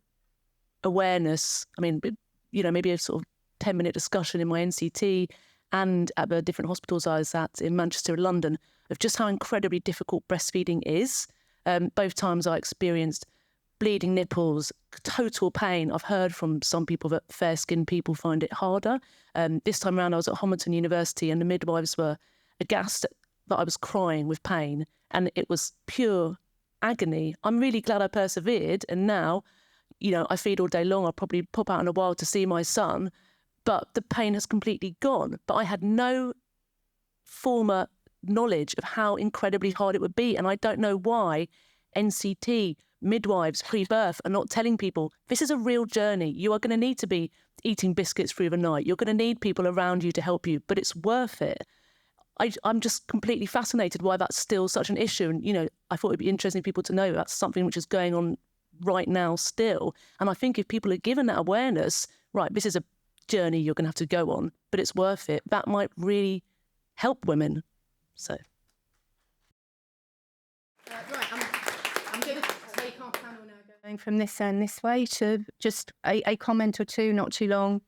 awareness. I mean, maybe a sort of 10-minute discussion in my NCT and at the different hospitals I was at in Manchester and London of just how incredibly difficult breastfeeding is. Both times I experienced bleeding nipples, total pain. I've heard from some people that fair-skinned people find it harder. This time around, I was at Homerton University and the midwives were aghast that I was crying with pain, and it was pure agony. I'm really glad I persevered, and now, I feed all day long. I'll probably pop out in a while to see my son, but the pain has completely gone. But I had no former knowledge of how incredibly hard it would be, and I don't know why NCT midwives pre-birth are not telling people this is a real journey. You are going to need to be eating biscuits through the night. You're going to need people around you to help you, but it's worth it. I'm just completely fascinated why that's still such an issue. And, you know, I thought it'd be interesting for people to know that's something which is going on right now still. And I think if people are given that awareness, right, this is a journey you're going to have to go on, but it's worth it, that might really help women. So. Right, I'm going to take our panel now going from this end this way to just a comment or two, not too long.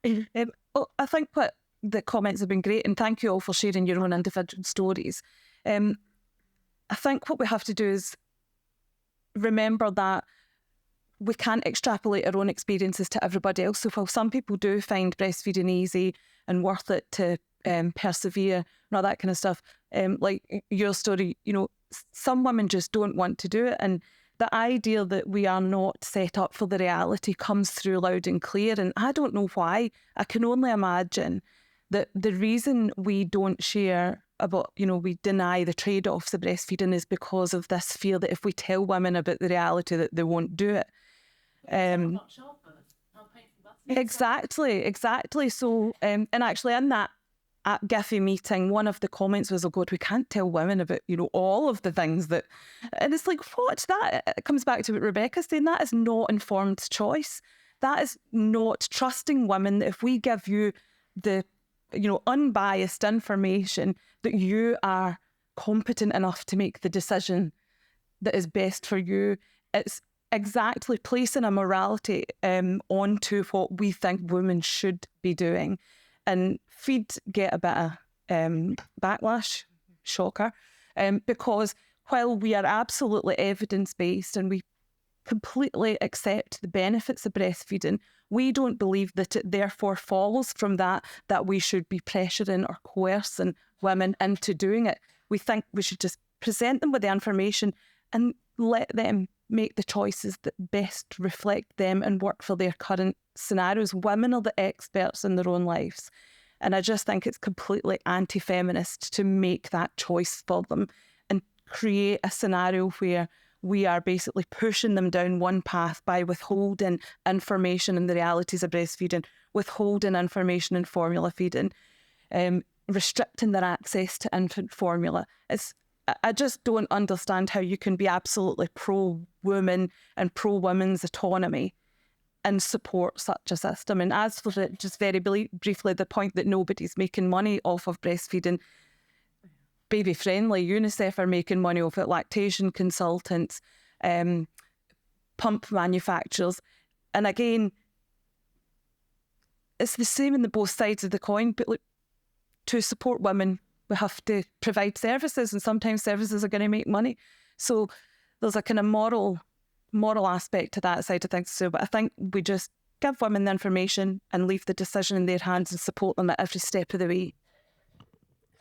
I think what the comments have been great, and thank you all for sharing your own individual stories. I think what we have to do is remember that we can't extrapolate our own experiences to everybody else. So while some people do find breastfeeding easy and worth it to persevere and all that kind of stuff, like your story, you know, some women just don't want to do it. And the idea that we are not set up for the reality comes through loud and clear. And I don't know why. I can only imagine that the reason we don't share about, you know, we deny the trade-offs of breastfeeding is because of this fear that if we tell women about the reality that they won't do it. Exactly. So, and actually in that at GIFI meeting, one of the comments was, oh God, we can't tell women about, you know, all of the things that, and it's like, what? That it comes back to what Rebecca's saying, that is not informed choice. That is not trusting women that if we give you the, you know, unbiased information, that you are competent enough to make the decision that is best for you. It's exactly placing a morality onto what we think women should be doing. And Feed get a bit of backlash, shocker, because while we are absolutely evidence-based and we completely accept the benefits of breastfeeding, we don't believe that it therefore follows from that we should be pressuring or coercing women into doing it. We think we should just present them with the information and let them make the choices that best reflect them and work for their current scenarios. Women are the experts in their own lives. And I just think it's completely anti-feminist to make that choice for them and create a scenario where we are basically pushing them down one path by withholding information in the realities of breastfeeding, withholding information in formula feeding, restricting their access to infant formula. I just don't understand how you can be absolutely pro-woman and pro-women's autonomy and support such a system. And as for it, just very briefly, the point that nobody's making money off of breastfeeding, Baby Friendly, UNICEF are making money off it, lactation consultants, pump manufacturers. And again, it's the same in the both sides of the coin, but look, to support women, we have to provide services, and sometimes services are going to make money. So there's a kind of moral aspect to that side of things too. But I think we just give women the information and leave the decision in their hands and support them at every step of the way.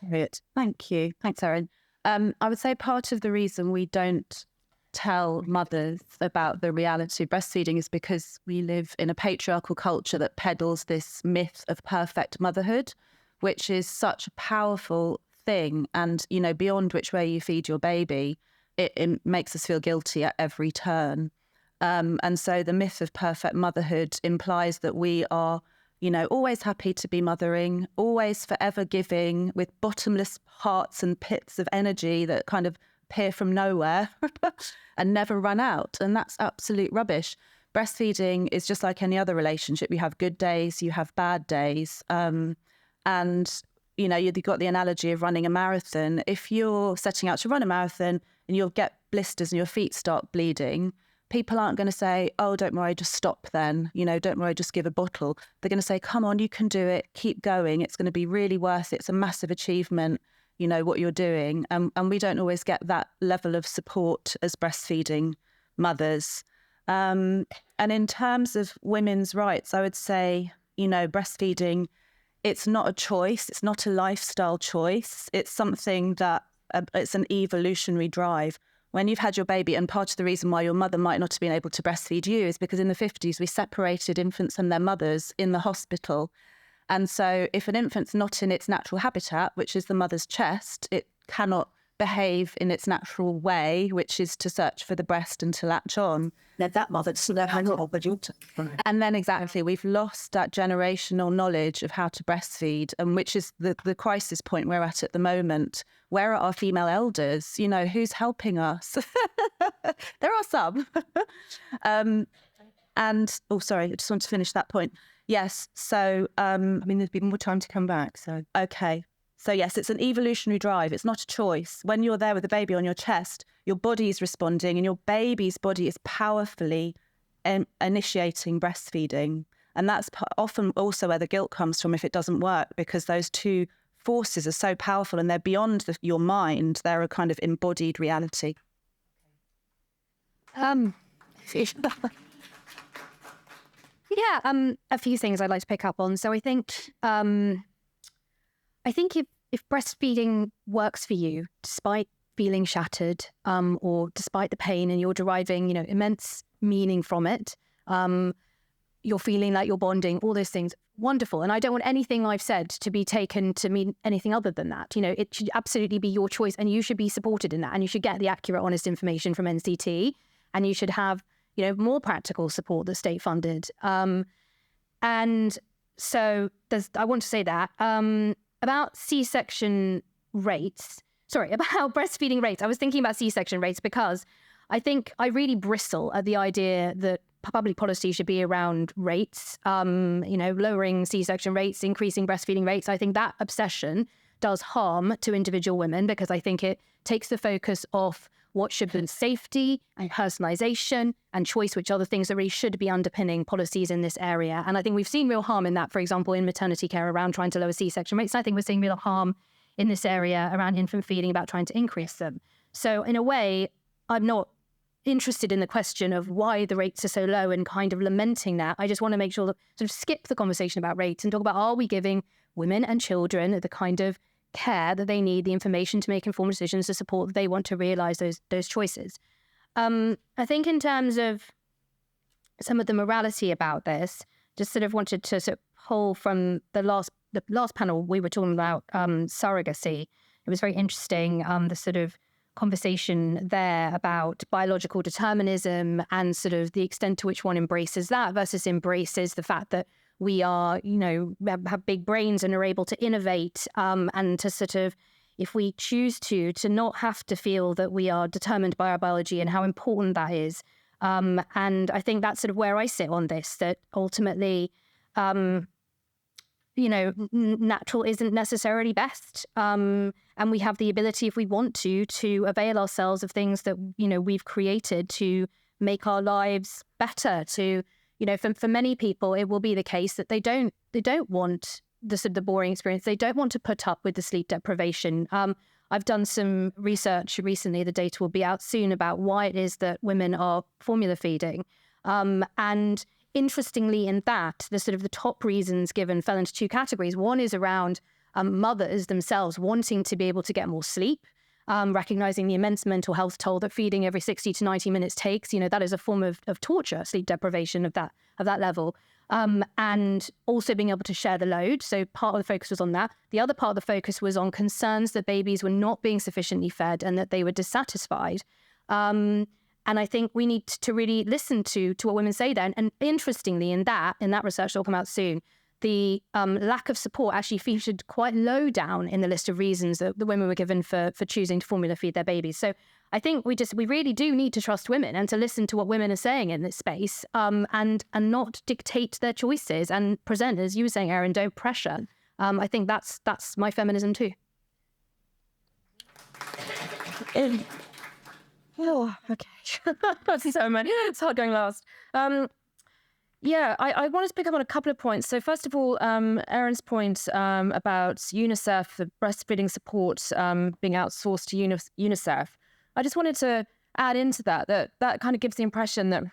Great. Thank you. Thanks, Erin. I would say part of the reason we don't tell mothers about the reality of breastfeeding is because we live in a patriarchal culture that peddles this myth of perfect motherhood, which is such a powerful thing. And, you know, beyond which way you feed your baby, it makes us feel guilty at every turn. And so the myth of perfect motherhood implies that we are, you know, always happy to be mothering, always forever giving, with bottomless hearts and pits of energy that kind of appear from nowhere and never run out. And that's absolute rubbish. Breastfeeding is just like any other relationship. You have good days, you have bad days. And, you know, you've got the analogy of running a marathon. If you're setting out to run a marathon and you'll get blisters and your feet start bleeding, people aren't going to say, oh, don't worry, just stop then. You know, don't worry, just give a bottle. They're going to say, come on, you can do it. Keep going. It's going to be really worth it. It's a massive achievement, you know, what you're doing. And we don't always get that level of support as breastfeeding mothers. And in terms of women's rights, I would say, you know, breastfeeding, it's not a choice. It's not a lifestyle choice. It's something that it's an evolutionary drive. When you've had your baby, and part of the reason why your mother might not have been able to breastfeed you is because in the 50s, we separated infants and their mothers in the hospital. And so if an infant's not in its natural habitat, which is the mother's chest, it cannot behave in its natural way, which is to search for the breast and to latch on. Now that mother's And then exactly, we've lost that generational knowledge of how to breastfeed, and which is the crisis point we're at the moment. Where are our female elders? You know, who's helping us? There are some. And, oh, sorry, I just want to finish that point. Yes, so... I mean, there's been more time to come back, so... Okay. So yes, it's an evolutionary drive. It's not a choice. When you're there with the baby on your chest, your body is responding and your baby's body is powerfully initiating breastfeeding. And that's often also where the guilt comes from if it doesn't work, because those two forces are so powerful and they're beyond your mind. They're a kind of embodied reality. Yeah, a few things I'd like to pick up on. So I think if breastfeeding works for you, despite feeling shattered, or despite the pain, and you're deriving, immense meaning from it, you're feeling like you're bonding, all those things, wonderful. And I don't want anything I've said to be taken to mean anything other than that. It should absolutely be your choice, and you should be supported in that, and you should get the accurate, honest information from NCT, and you should have, more practical support that's state funded. And so I want to say that. About C-section rates, about breastfeeding rates. I was thinking about C-section rates because I think I really bristle at the idea that public policy should be around rates, lowering C-section rates, increasing breastfeeding rates. I think that obsession does harm to individual women because I think it takes the focus off what should be safety and personalization and choice, which are the things that really should be underpinning policies in this area. And I think we've seen real harm in that, for example, in maternity care around trying to lower C-section rates. I think we're seeing real harm in this area around infant feeding about trying to increase them. So in a way, I'm not interested in the question of why the rates are so low and kind of lamenting that. I just want to make sure that sort of skip the conversation about rates and talk about, are we giving women and children the kind of care that they need, the information to make informed decisions, the support that they want to realise those choices. I think in terms of some of the morality about this, just sort of wanted to sort of pull from the last panel we were talking about surrogacy. It was very interesting, the sort of conversation there about biological determinism and sort of the extent to which one embraces that versus embraces the fact that we are, have big brains and are able to innovate and to sort of, if we choose to not have to feel that we are determined by our biology and how important that is. And I think that's sort of where I sit on this, that ultimately, natural isn't necessarily best. And we have the ability, if we want to avail ourselves of things that, we've created to make our lives better, to for many people, it will be the case that they don't want the sort of the boring experience. They don't want to put up with the sleep deprivation. I've done some research recently. The data will be out soon about why it is that women are formula feeding. And interestingly, in that, the sort of the top reasons given fell into two categories. One is around mothers themselves wanting to be able to get more sleep. Recognizing the immense mental health toll that feeding every 60 to 90 minutes takes, that is a form of torture, sleep deprivation of that level. And also being able to share the load. So part of the focus was on that. The other part of the focus was on concerns that babies were not being sufficiently fed and that they were dissatisfied. And I think we need to really listen to what women say there. And interestingly, in that research that will come out soon, the lack of support actually featured quite low down in the list of reasons that the women were given for choosing to formula feed their babies. So I think we really do need to trust women and to listen to what women are saying in this space, and not dictate their choices and present, as you were saying, Erin, don't pressure. I think that's my feminism too. Oh, okay. That's so many. It's hard going last. Yeah, I wanted to pick up on a couple of points. So first of all, Erin's point about UNICEF, the breastfeeding support being outsourced to UNICEF. I just wanted to add into that kind of gives the impression that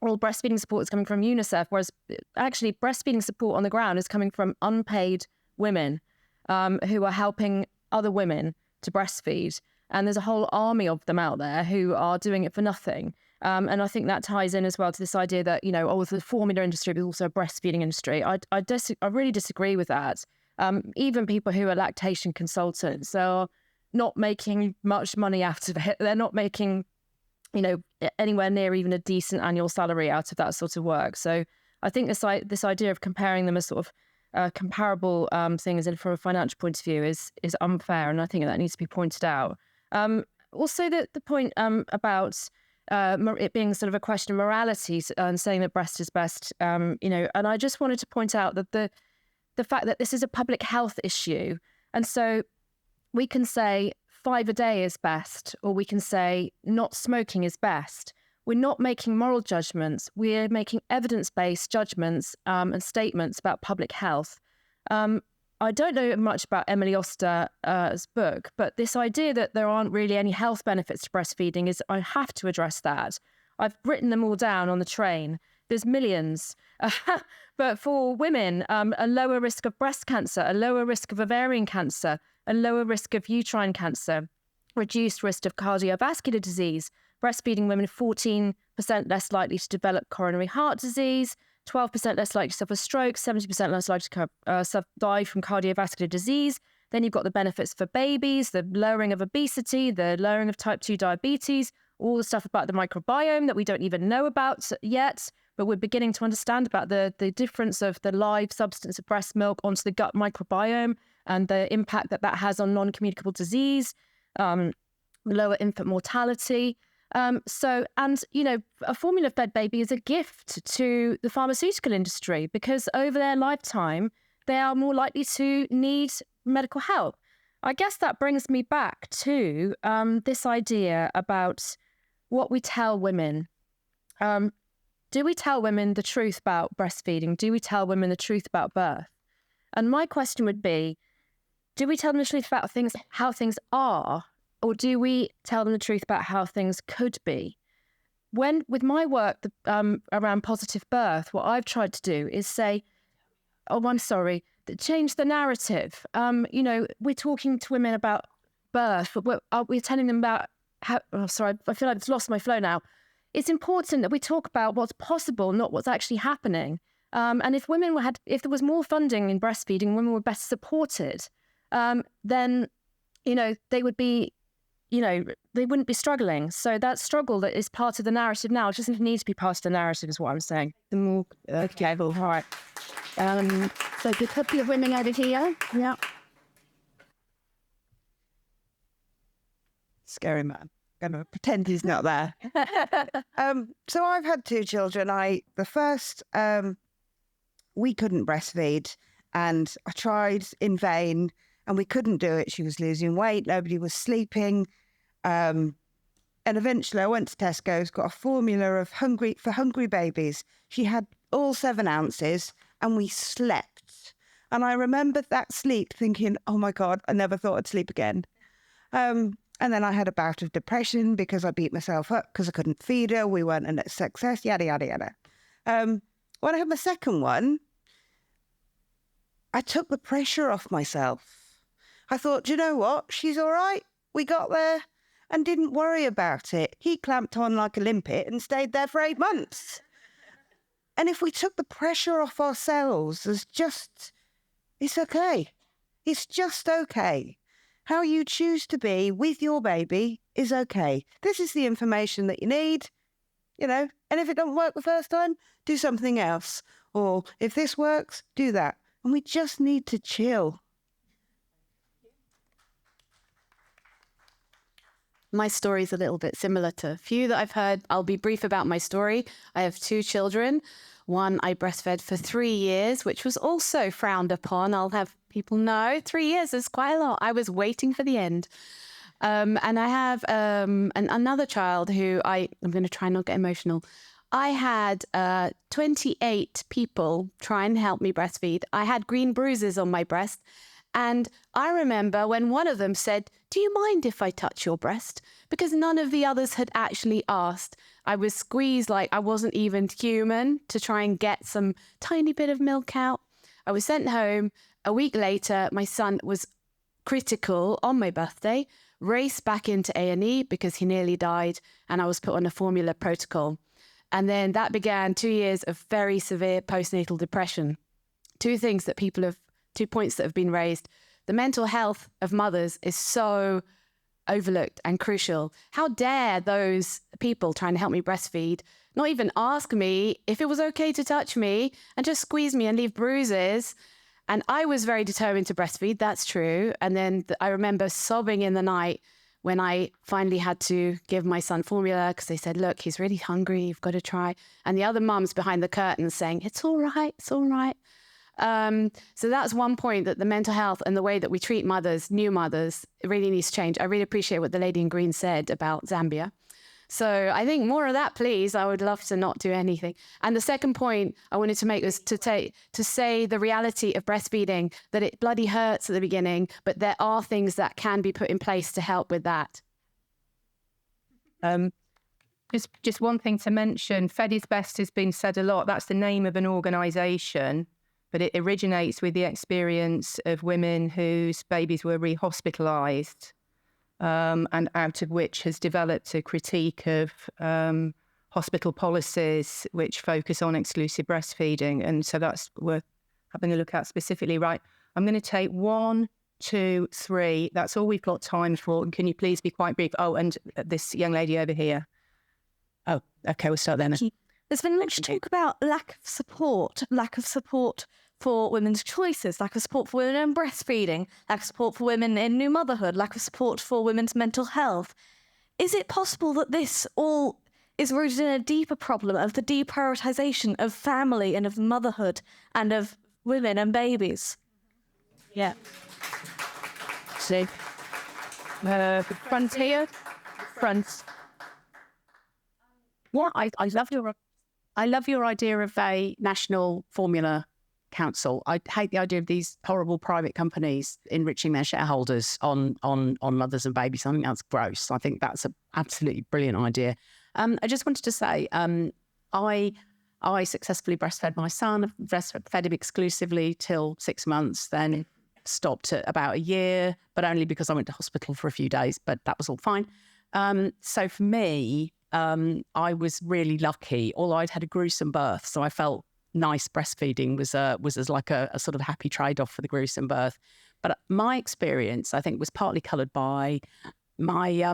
all breastfeeding support is coming from UNICEF, whereas actually breastfeeding support on the ground is coming from unpaid women who are helping other women to breastfeed. And there's a whole army of them out there who are doing it for nothing. And I think that ties in as well to this idea that, the formula industry is also a breastfeeding industry. I really disagree with that. Even people who are lactation consultants, there are not making much money out of it. They're not making, anywhere near even a decent annual salary out of that sort of work. So I think this idea of comparing them as sort of comparable things and from a financial point of view is unfair, and I think that needs to be pointed out. Also, the point about it being sort of a question of morality and saying that breast is best, and I just wanted to point out that the fact that this is a public health issue, and so we can say 5 a day is best, or we can say not smoking is best. We're not making moral judgments. We're making evidence-based judgments and statements about public health. I don't know much about Emily Oster's book, but this idea that there aren't really any health benefits to breastfeeding I have to address that. I've written them all down on the train. There's millions. But for women, a lower risk of breast cancer, a lower risk of ovarian cancer, a lower risk of uterine cancer, reduced risk of cardiovascular disease. Breastfeeding women 14% less likely to develop coronary heart disease, 12% less likely to suffer stroke, 70% less likely to die from cardiovascular disease. Then you've got the benefits for babies, the lowering of obesity, the lowering of type 2 diabetes, all the stuff about the microbiome that we don't even know about yet, but we're beginning to understand about the difference of the live substance of breast milk onto the gut microbiome and the impact that has on non-communicable disease, lower infant mortality. A formula-fed baby is a gift to the pharmaceutical industry because over their lifetime, they are more likely to need medical help. I guess that brings me back to this idea about what we tell women. Do we tell women the truth about breastfeeding? Do we tell women the truth about birth? And my question would be, do we tell them the truth about how things are? Or do we tell them the truth about how things could be? With my work around positive birth, what I've tried to do is say, change the narrative. We're talking to women about birth, but we're telling them about I feel like I've lost my flow now. It's important that we talk about what's possible, not what's actually happening. And if there was more funding in breastfeeding, women were better supported, then, they would be, they wouldn't be struggling. So that struggle that is part of the narrative now doesn't need to be part of the narrative, is what I'm saying. Okay, all right. So the couple of women over here. Yeah. Scary man. I'm going to pretend he's not there. So I've had 2 children. The first, we couldn't breastfeed, and I tried in vain, and we couldn't do it. She was losing weight. Nobody was sleeping. And eventually I went to Tesco's, got a formula for hungry babies. She had all 7 ounces and we slept. And I remembered that sleep thinking, oh my God, I never thought I'd sleep again. And then I had a bout of depression because I beat myself up because I couldn't feed her. We weren't a success, yada, yada, yada. When I had my second one, I took the pressure off myself. I thought, do you know what? She's all right. We got there and didn't worry about it. He clamped on like a limpet and stayed there for 8 months. And if we took the pressure off ourselves as it's okay. It's just okay. How you choose to be with your baby is okay. This is the information that you need, and if it doesn't work the first time, do something else. Or if this works, do that. And we just need to chill. My story is a little bit similar to a few that I've heard. I'll be brief about my story. I have 2 children. One I breastfed for 3 years, which was also frowned upon. I'll have people know 3 years is quite a lot. I was waiting for the end. And I have another child who I'm going to try not get emotional. I had 28 people try and help me breastfeed. I had green bruises on my breast. And I remember when one of them said, do you mind if I touch your breast? Because none of the others had actually asked. I was squeezed like I wasn't even human to try and get some tiny bit of milk out. I was sent home. A week later, my son was critical on my birthday, raced back into A&E because he nearly died, and I was put on a formula protocol. And then that began 2 years of very severe postnatal depression. 2 points that have been raised. The mental health of mothers is so overlooked and crucial. How dare those people trying to help me breastfeed not even ask me if it was okay to touch me and just squeeze me and leave bruises. And I was very determined to breastfeed, that's true. And then I remember sobbing in the night when I finally had to give my son formula because they said, look, he's really hungry, you've got to try. And the other mums behind the curtain saying, it's all right, it's all right. So that's one point, that the mental health and the way that we treat mothers, new mothers, it really needs to change. I really appreciate what the lady in green said about Zambia. So I think more of that, please. I would love to not do anything. And the second point I wanted to make was to say the reality of breastfeeding, that it bloody hurts at the beginning, but there are things that can be put in place to help with that. Just one thing to mention, Fed is Best has been said a lot. That's the name of an organisation, but it originates with the experience of women whose babies were re-hospitalised. And out of which has developed a critique of hospital policies which focus on exclusive breastfeeding. And so that's worth having a look at specifically. Right, I'm going to take 1, 2, 3. That's all we've got time for. And can you please be quite brief? Oh, and this young lady over here. Oh, okay, we'll start then. There's been much talk about lack of support for women's choices, lack of support for women in breastfeeding, lack of support for women in new motherhood, lack of support for women's mental health. Is it possible that this all is rooted in a deeper problem of the deprioritisation of family and of motherhood and of women and babies? Yeah. See, front here, front. Yeah, I love your idea of a national formula council. I hate the idea of these horrible private companies enriching their shareholders on mothers and babies. I think that's gross. I think that's an absolutely brilliant idea. I just wanted to say, I successfully breastfed my son, breastfed him exclusively till 6 months, then stopped at about a year, but only because I went to hospital for a few days, but that was all fine. So for me, I was really lucky. Although I'd had a gruesome birth, so I felt nice breastfeeding was as like a sort of happy trade-off for the gruesome birth. But my experience, I think, was partly coloured by my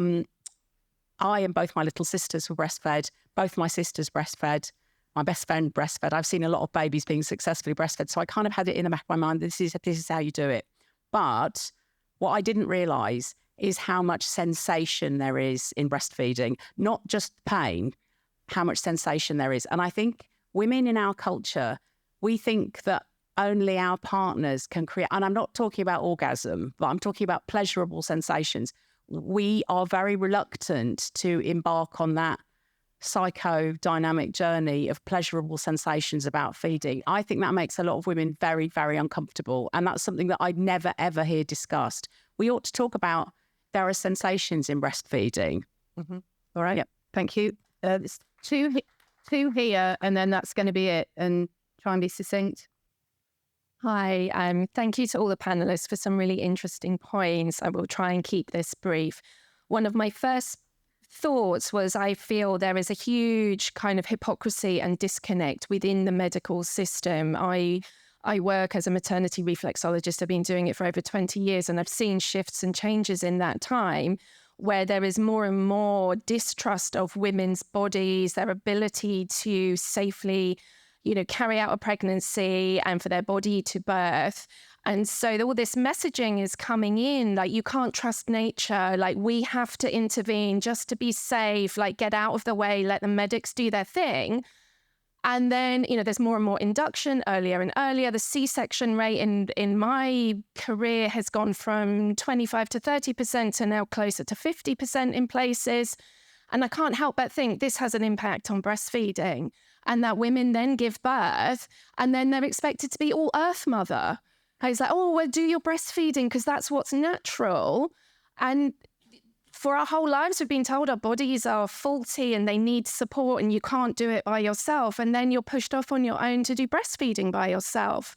I and both my little sisters were breastfed. Both my sisters breastfed. My best friend breastfed. I've seen a lot of babies being successfully breastfed, so I kind of had it in the back of my mind. This is how you do it. But what I didn't realise is how much sensation there is in breastfeeding, not just pain, how much sensation there is. And I think women in our culture, we think that only our partners can create, and I'm not talking about orgasm, but I'm talking about pleasurable sensations. We are very reluctant to embark on that psychodynamic journey of pleasurable sensations about feeding. I think that makes a lot of women very, very uncomfortable. And that's something that I never, ever hear discussed. We ought to talk about there are sensations in breastfeeding. Mm-hmm. All right. Yep. Thank you. There's two here, and then that's going to be it. And try and be succinct. Hi, thank you to all the panelists for some really interesting points. I will try and keep this brief. One of my first thoughts was I feel there is a huge kind of hypocrisy and disconnect within the medical system. I work as a maternity reflexologist. I've been doing it for over 20 years, and I've seen shifts and changes in that time where there is more and more distrust of women's bodies, their ability to safely, carry out a pregnancy and for their body to birth. And so all this messaging is coming in, like, you can't trust nature, like, we have to intervene just to be safe, like, get out of the way, let the medics do their thing. And then, there's more and more induction earlier and earlier. The C-section rate in my career has gone from 25 to 30% to now closer to 50% in places. And I can't help but think this has an impact on breastfeeding, and that women then give birth and then they're expected to be all earth mother. It's like, oh, well, do your breastfeeding because that's what's natural. And for our whole lives, we've been told our bodies are faulty and they need support and you can't do it by yourself. And then you're pushed off on your own to do breastfeeding by yourself.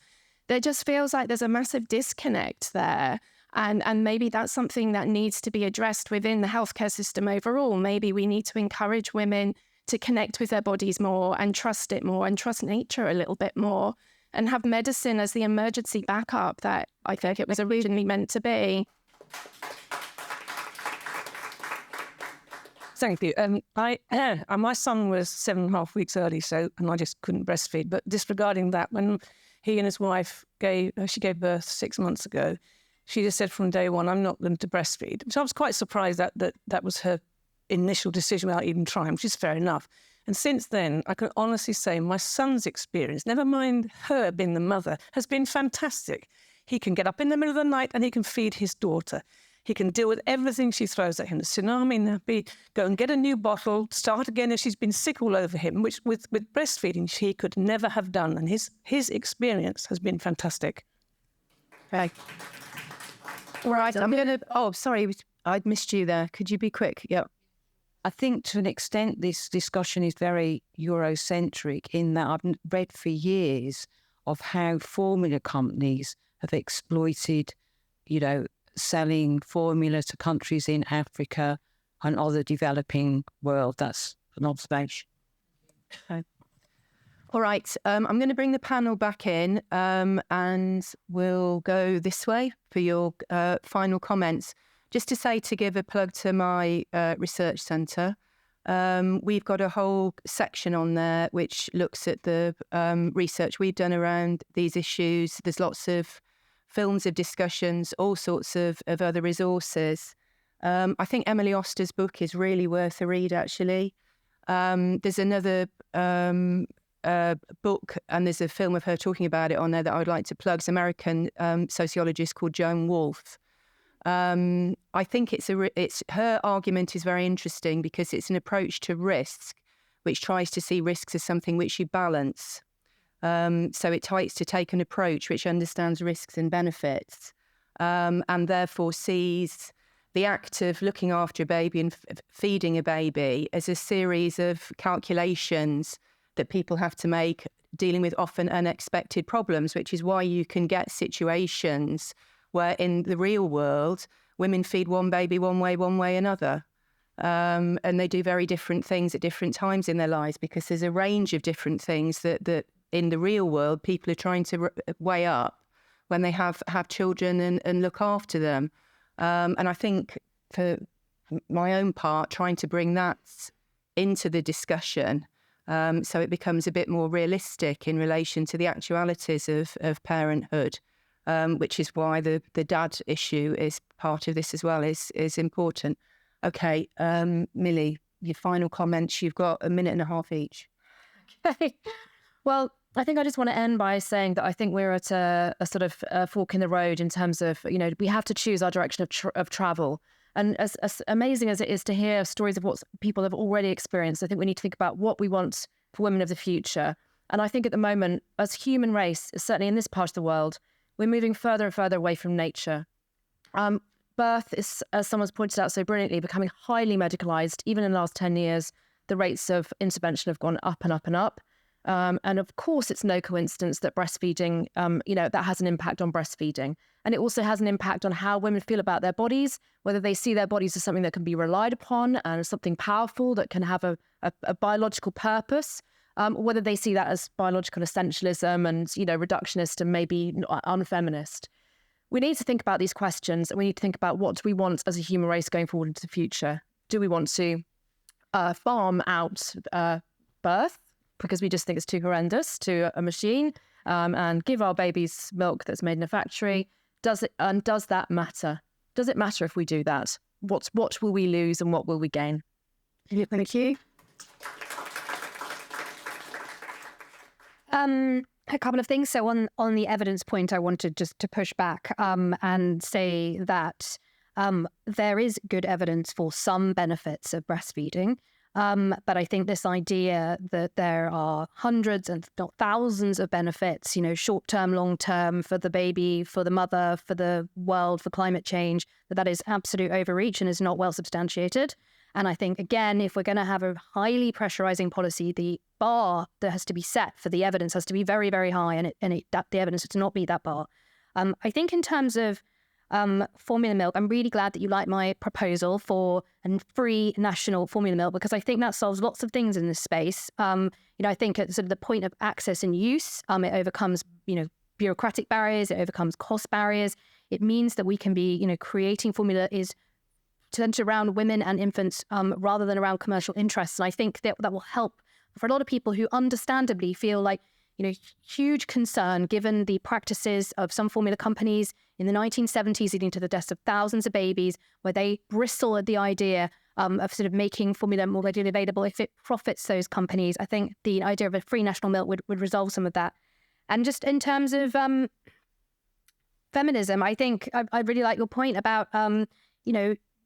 There just feels like there's a massive disconnect there. And maybe that's something that needs to be addressed within the healthcare system overall. Maybe we need to encourage women to connect with their bodies more and trust it more and trust nature a little bit more and have medicine as the emergency backup that I think it was originally meant to be. Thank you. My son was 7.5 weeks early, and I just couldn't breastfeed. But disregarding that, when he and his wife gave birth 6 months ago, she just said from day one, I'm not going to breastfeed. So I was quite surprised that was her initial decision without even trying, which is fair enough. And since then, I can honestly say my son's experience, never mind her being the mother, has been fantastic. He can get up in the middle of the night and he can feed his daughter. He can deal with everything she throws at him. The tsunami, nappy, go and get a new bottle, start again if she's been sick all over him, which with breastfeeding he could never have done. And his experience has been fantastic. Okay. All right, I'm going to... Oh, sorry, I'd missed you there. Could you be quick? Yep. I think to an extent this discussion is very Eurocentric in that I've read for years of how formula companies have exploited, selling formula to countries in Africa and other developing world. That's an observation. Okay. All right, I'm going to bring the panel back in and we'll go this way for your final comments. Just to say, to give a plug to my research centre, we've got a whole section on there which looks at the research we've done around these issues. There's lots of films of discussions, all sorts of other resources. I think Emily Oster's book is really worth a read, actually. There's another book, and there's a film of her talking about it on there that I would like to plug. It's an American sociologist called Joan Wolfe. I think it's her argument is very interesting because it's an approach to risk which tries to see risks as something which you balance. So it tries to take an approach which understands risks and benefits, and therefore sees the act of looking after a baby and feeding a baby as a series of calculations that people have to make, dealing with often unexpected problems, which is why you can get situations where in the real world, women feed one baby one way another. And they do very different things at different times in their lives because there's a range of different things that in the real world, people are trying to weigh up when they have children and look after them. And I think for my own part, trying to bring that into the discussion so it becomes a bit more realistic in relation to the actualities of parenthood. Which is why the dad issue is part of this as well, is important. Okay, Millie, your final comments. You've got 1.5 minutes each. Okay. Well, I think I just want to end by saying that I think we're at a sort of fork in the road in terms of, we have to choose our direction of travel. And as amazing as it is to hear stories of what people have already experienced, I think we need to think about what we want for women of the future. And I think at the moment, as human race, certainly in this part of the world, we're moving further and further away from nature. Birth is, as someone's pointed out so brilliantly, becoming highly medicalised. Even in the last 10 years, the rates of intervention have gone up and up and up. And of course, it's no coincidence that breastfeeding, that has an impact on breastfeeding. And it also has an impact on how women feel about their bodies, whether they see their bodies as something that can be relied upon and something powerful that can have a biological purpose, whether they see that as biological essentialism and, reductionist and maybe unfeminist. We need to think about these questions, and we need to think about what do we want as a human race going forward into the future. Do we want to farm out birth because we just think it's too horrendous to a machine and give our babies milk that's made in a factory? Does that matter? Does it matter if we do that? What will we lose and what will we gain? Thank you. A couple of things. So on the evidence point, I wanted just to push back and say that there is good evidence for some benefits of breastfeeding. But I think this idea that there are hundreds and not thousands of benefits, short-term, long-term for the baby, for the mother, for the world, for climate change, that is absolute overreach and is not well substantiated. And I think, again, if we're going to have a highly pressurizing policy, the bar that has to be set for the evidence has to be very, very high, and the evidence has to not be that bar. I think in terms of formula milk, I'm really glad that you like my proposal for a free national formula milk, because I think that solves lots of things in this space. I think at sort of the point of access and use, it overcomes, bureaucratic barriers, it overcomes cost barriers. It means that we can be, creating formula is centered around women and infants rather than around commercial interests. And I think that will help for a lot of people who understandably feel like, huge concern given the practices of some formula companies in the 1970s leading to the deaths of thousands of babies, where they bristle at the idea of sort of making formula more readily available if it profits those companies. I think the idea of a free national milk would resolve some of that. And just in terms of feminism, I think I really like your point about,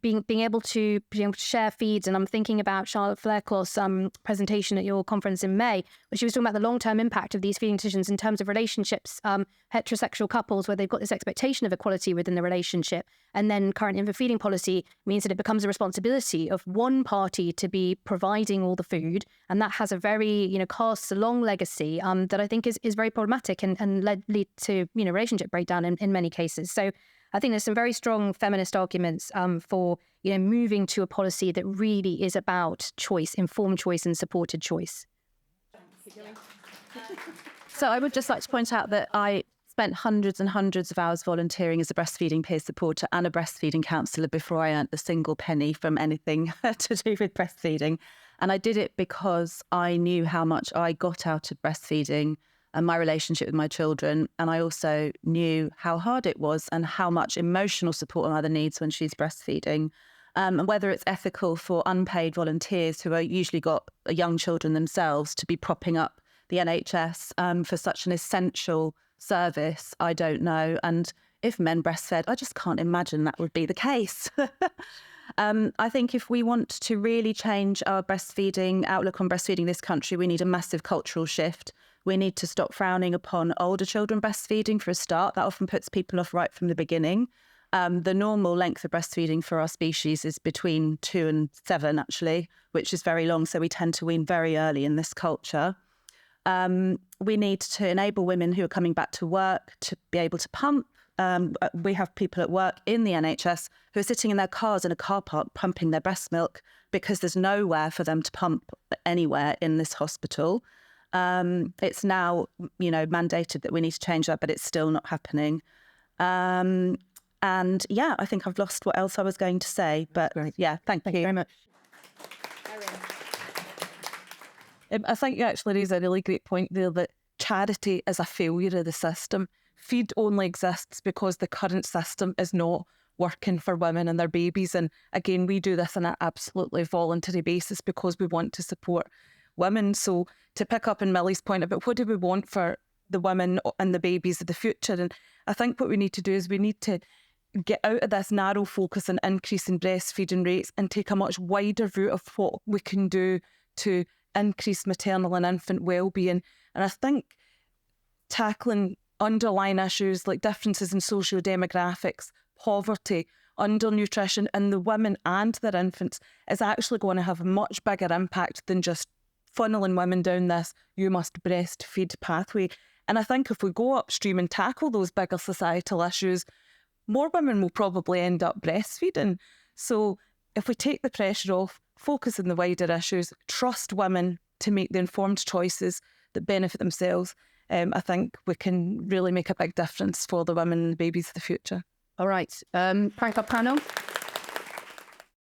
being able to share feeds. And I'm thinking about Charlotte Flairclaw's presentation at your conference in May, where she was talking about the long-term impact of these feeding decisions in terms of relationships, heterosexual couples, where they've got this expectation of equality within the relationship. And then current infant feeding policy means that it becomes a responsibility of one party to be providing all the food. And that has a very, casts a long legacy that I think is very problematic and lead to, relationship breakdown in many cases. So I think there's some very strong feminist arguments for, moving to a policy that really is about choice, informed choice and supported choice. So I would just like to point out that I spent hundreds and hundreds of hours volunteering as a breastfeeding peer supporter and a breastfeeding counsellor before I earned a single penny from anything to do with breastfeeding. And I did it because I knew how much I got out of breastfeeding and my relationship with my children. And I also knew how hard it was and how much emotional support a mother needs when she's breastfeeding. And whether it's ethical for unpaid volunteers who are usually got young children themselves to be propping up the NHS for such an essential service, I don't know. And if men breastfed, I just can't imagine that would be the case. I think if we want to really change our breastfeeding outlook on breastfeeding in this country, we need a massive cultural shift. We need to stop frowning upon older children breastfeeding for a start. That often puts people off right from the beginning. The normal length of breastfeeding for our species is between 2 and 7, actually, which is very long. So we tend to wean very early in this culture. We need to enable women who are coming back to work to be able to pump. We have people at work in the NHS who are sitting in their cars in a car park pumping their breast milk because there's nowhere for them to pump anywhere in this hospital. It's now, mandated that we need to change that, but it's still not happening. And yeah, I think I've lost what else I was going to say, but yeah, thank you very much. I think you actually raise a really great point there that charity is a failure of the system. Feed only exists because the current system is not working for women and their babies. And again, we do this on an absolutely voluntary basis because we want to support women. So to pick up on Millie's point about what do we want for the women and the babies of the future, and I think what we need to do is we need to get out of this narrow focus on increasing breastfeeding rates and take a much wider view of what we can do to increase maternal and infant well-being. And I think tackling underlying issues like differences in socio-demographics, poverty, undernutrition in the women and their infants is actually going to have a much bigger impact than just funneling women down this you must breastfeed pathway. And I think if we go upstream and tackle those bigger societal issues, more women will probably end up breastfeeding. So if we take the pressure off, focus on the wider issues, trust women to make the informed choices that benefit themselves, I think we can really make a big difference for the women and the babies of the future. All right. Thank our panel.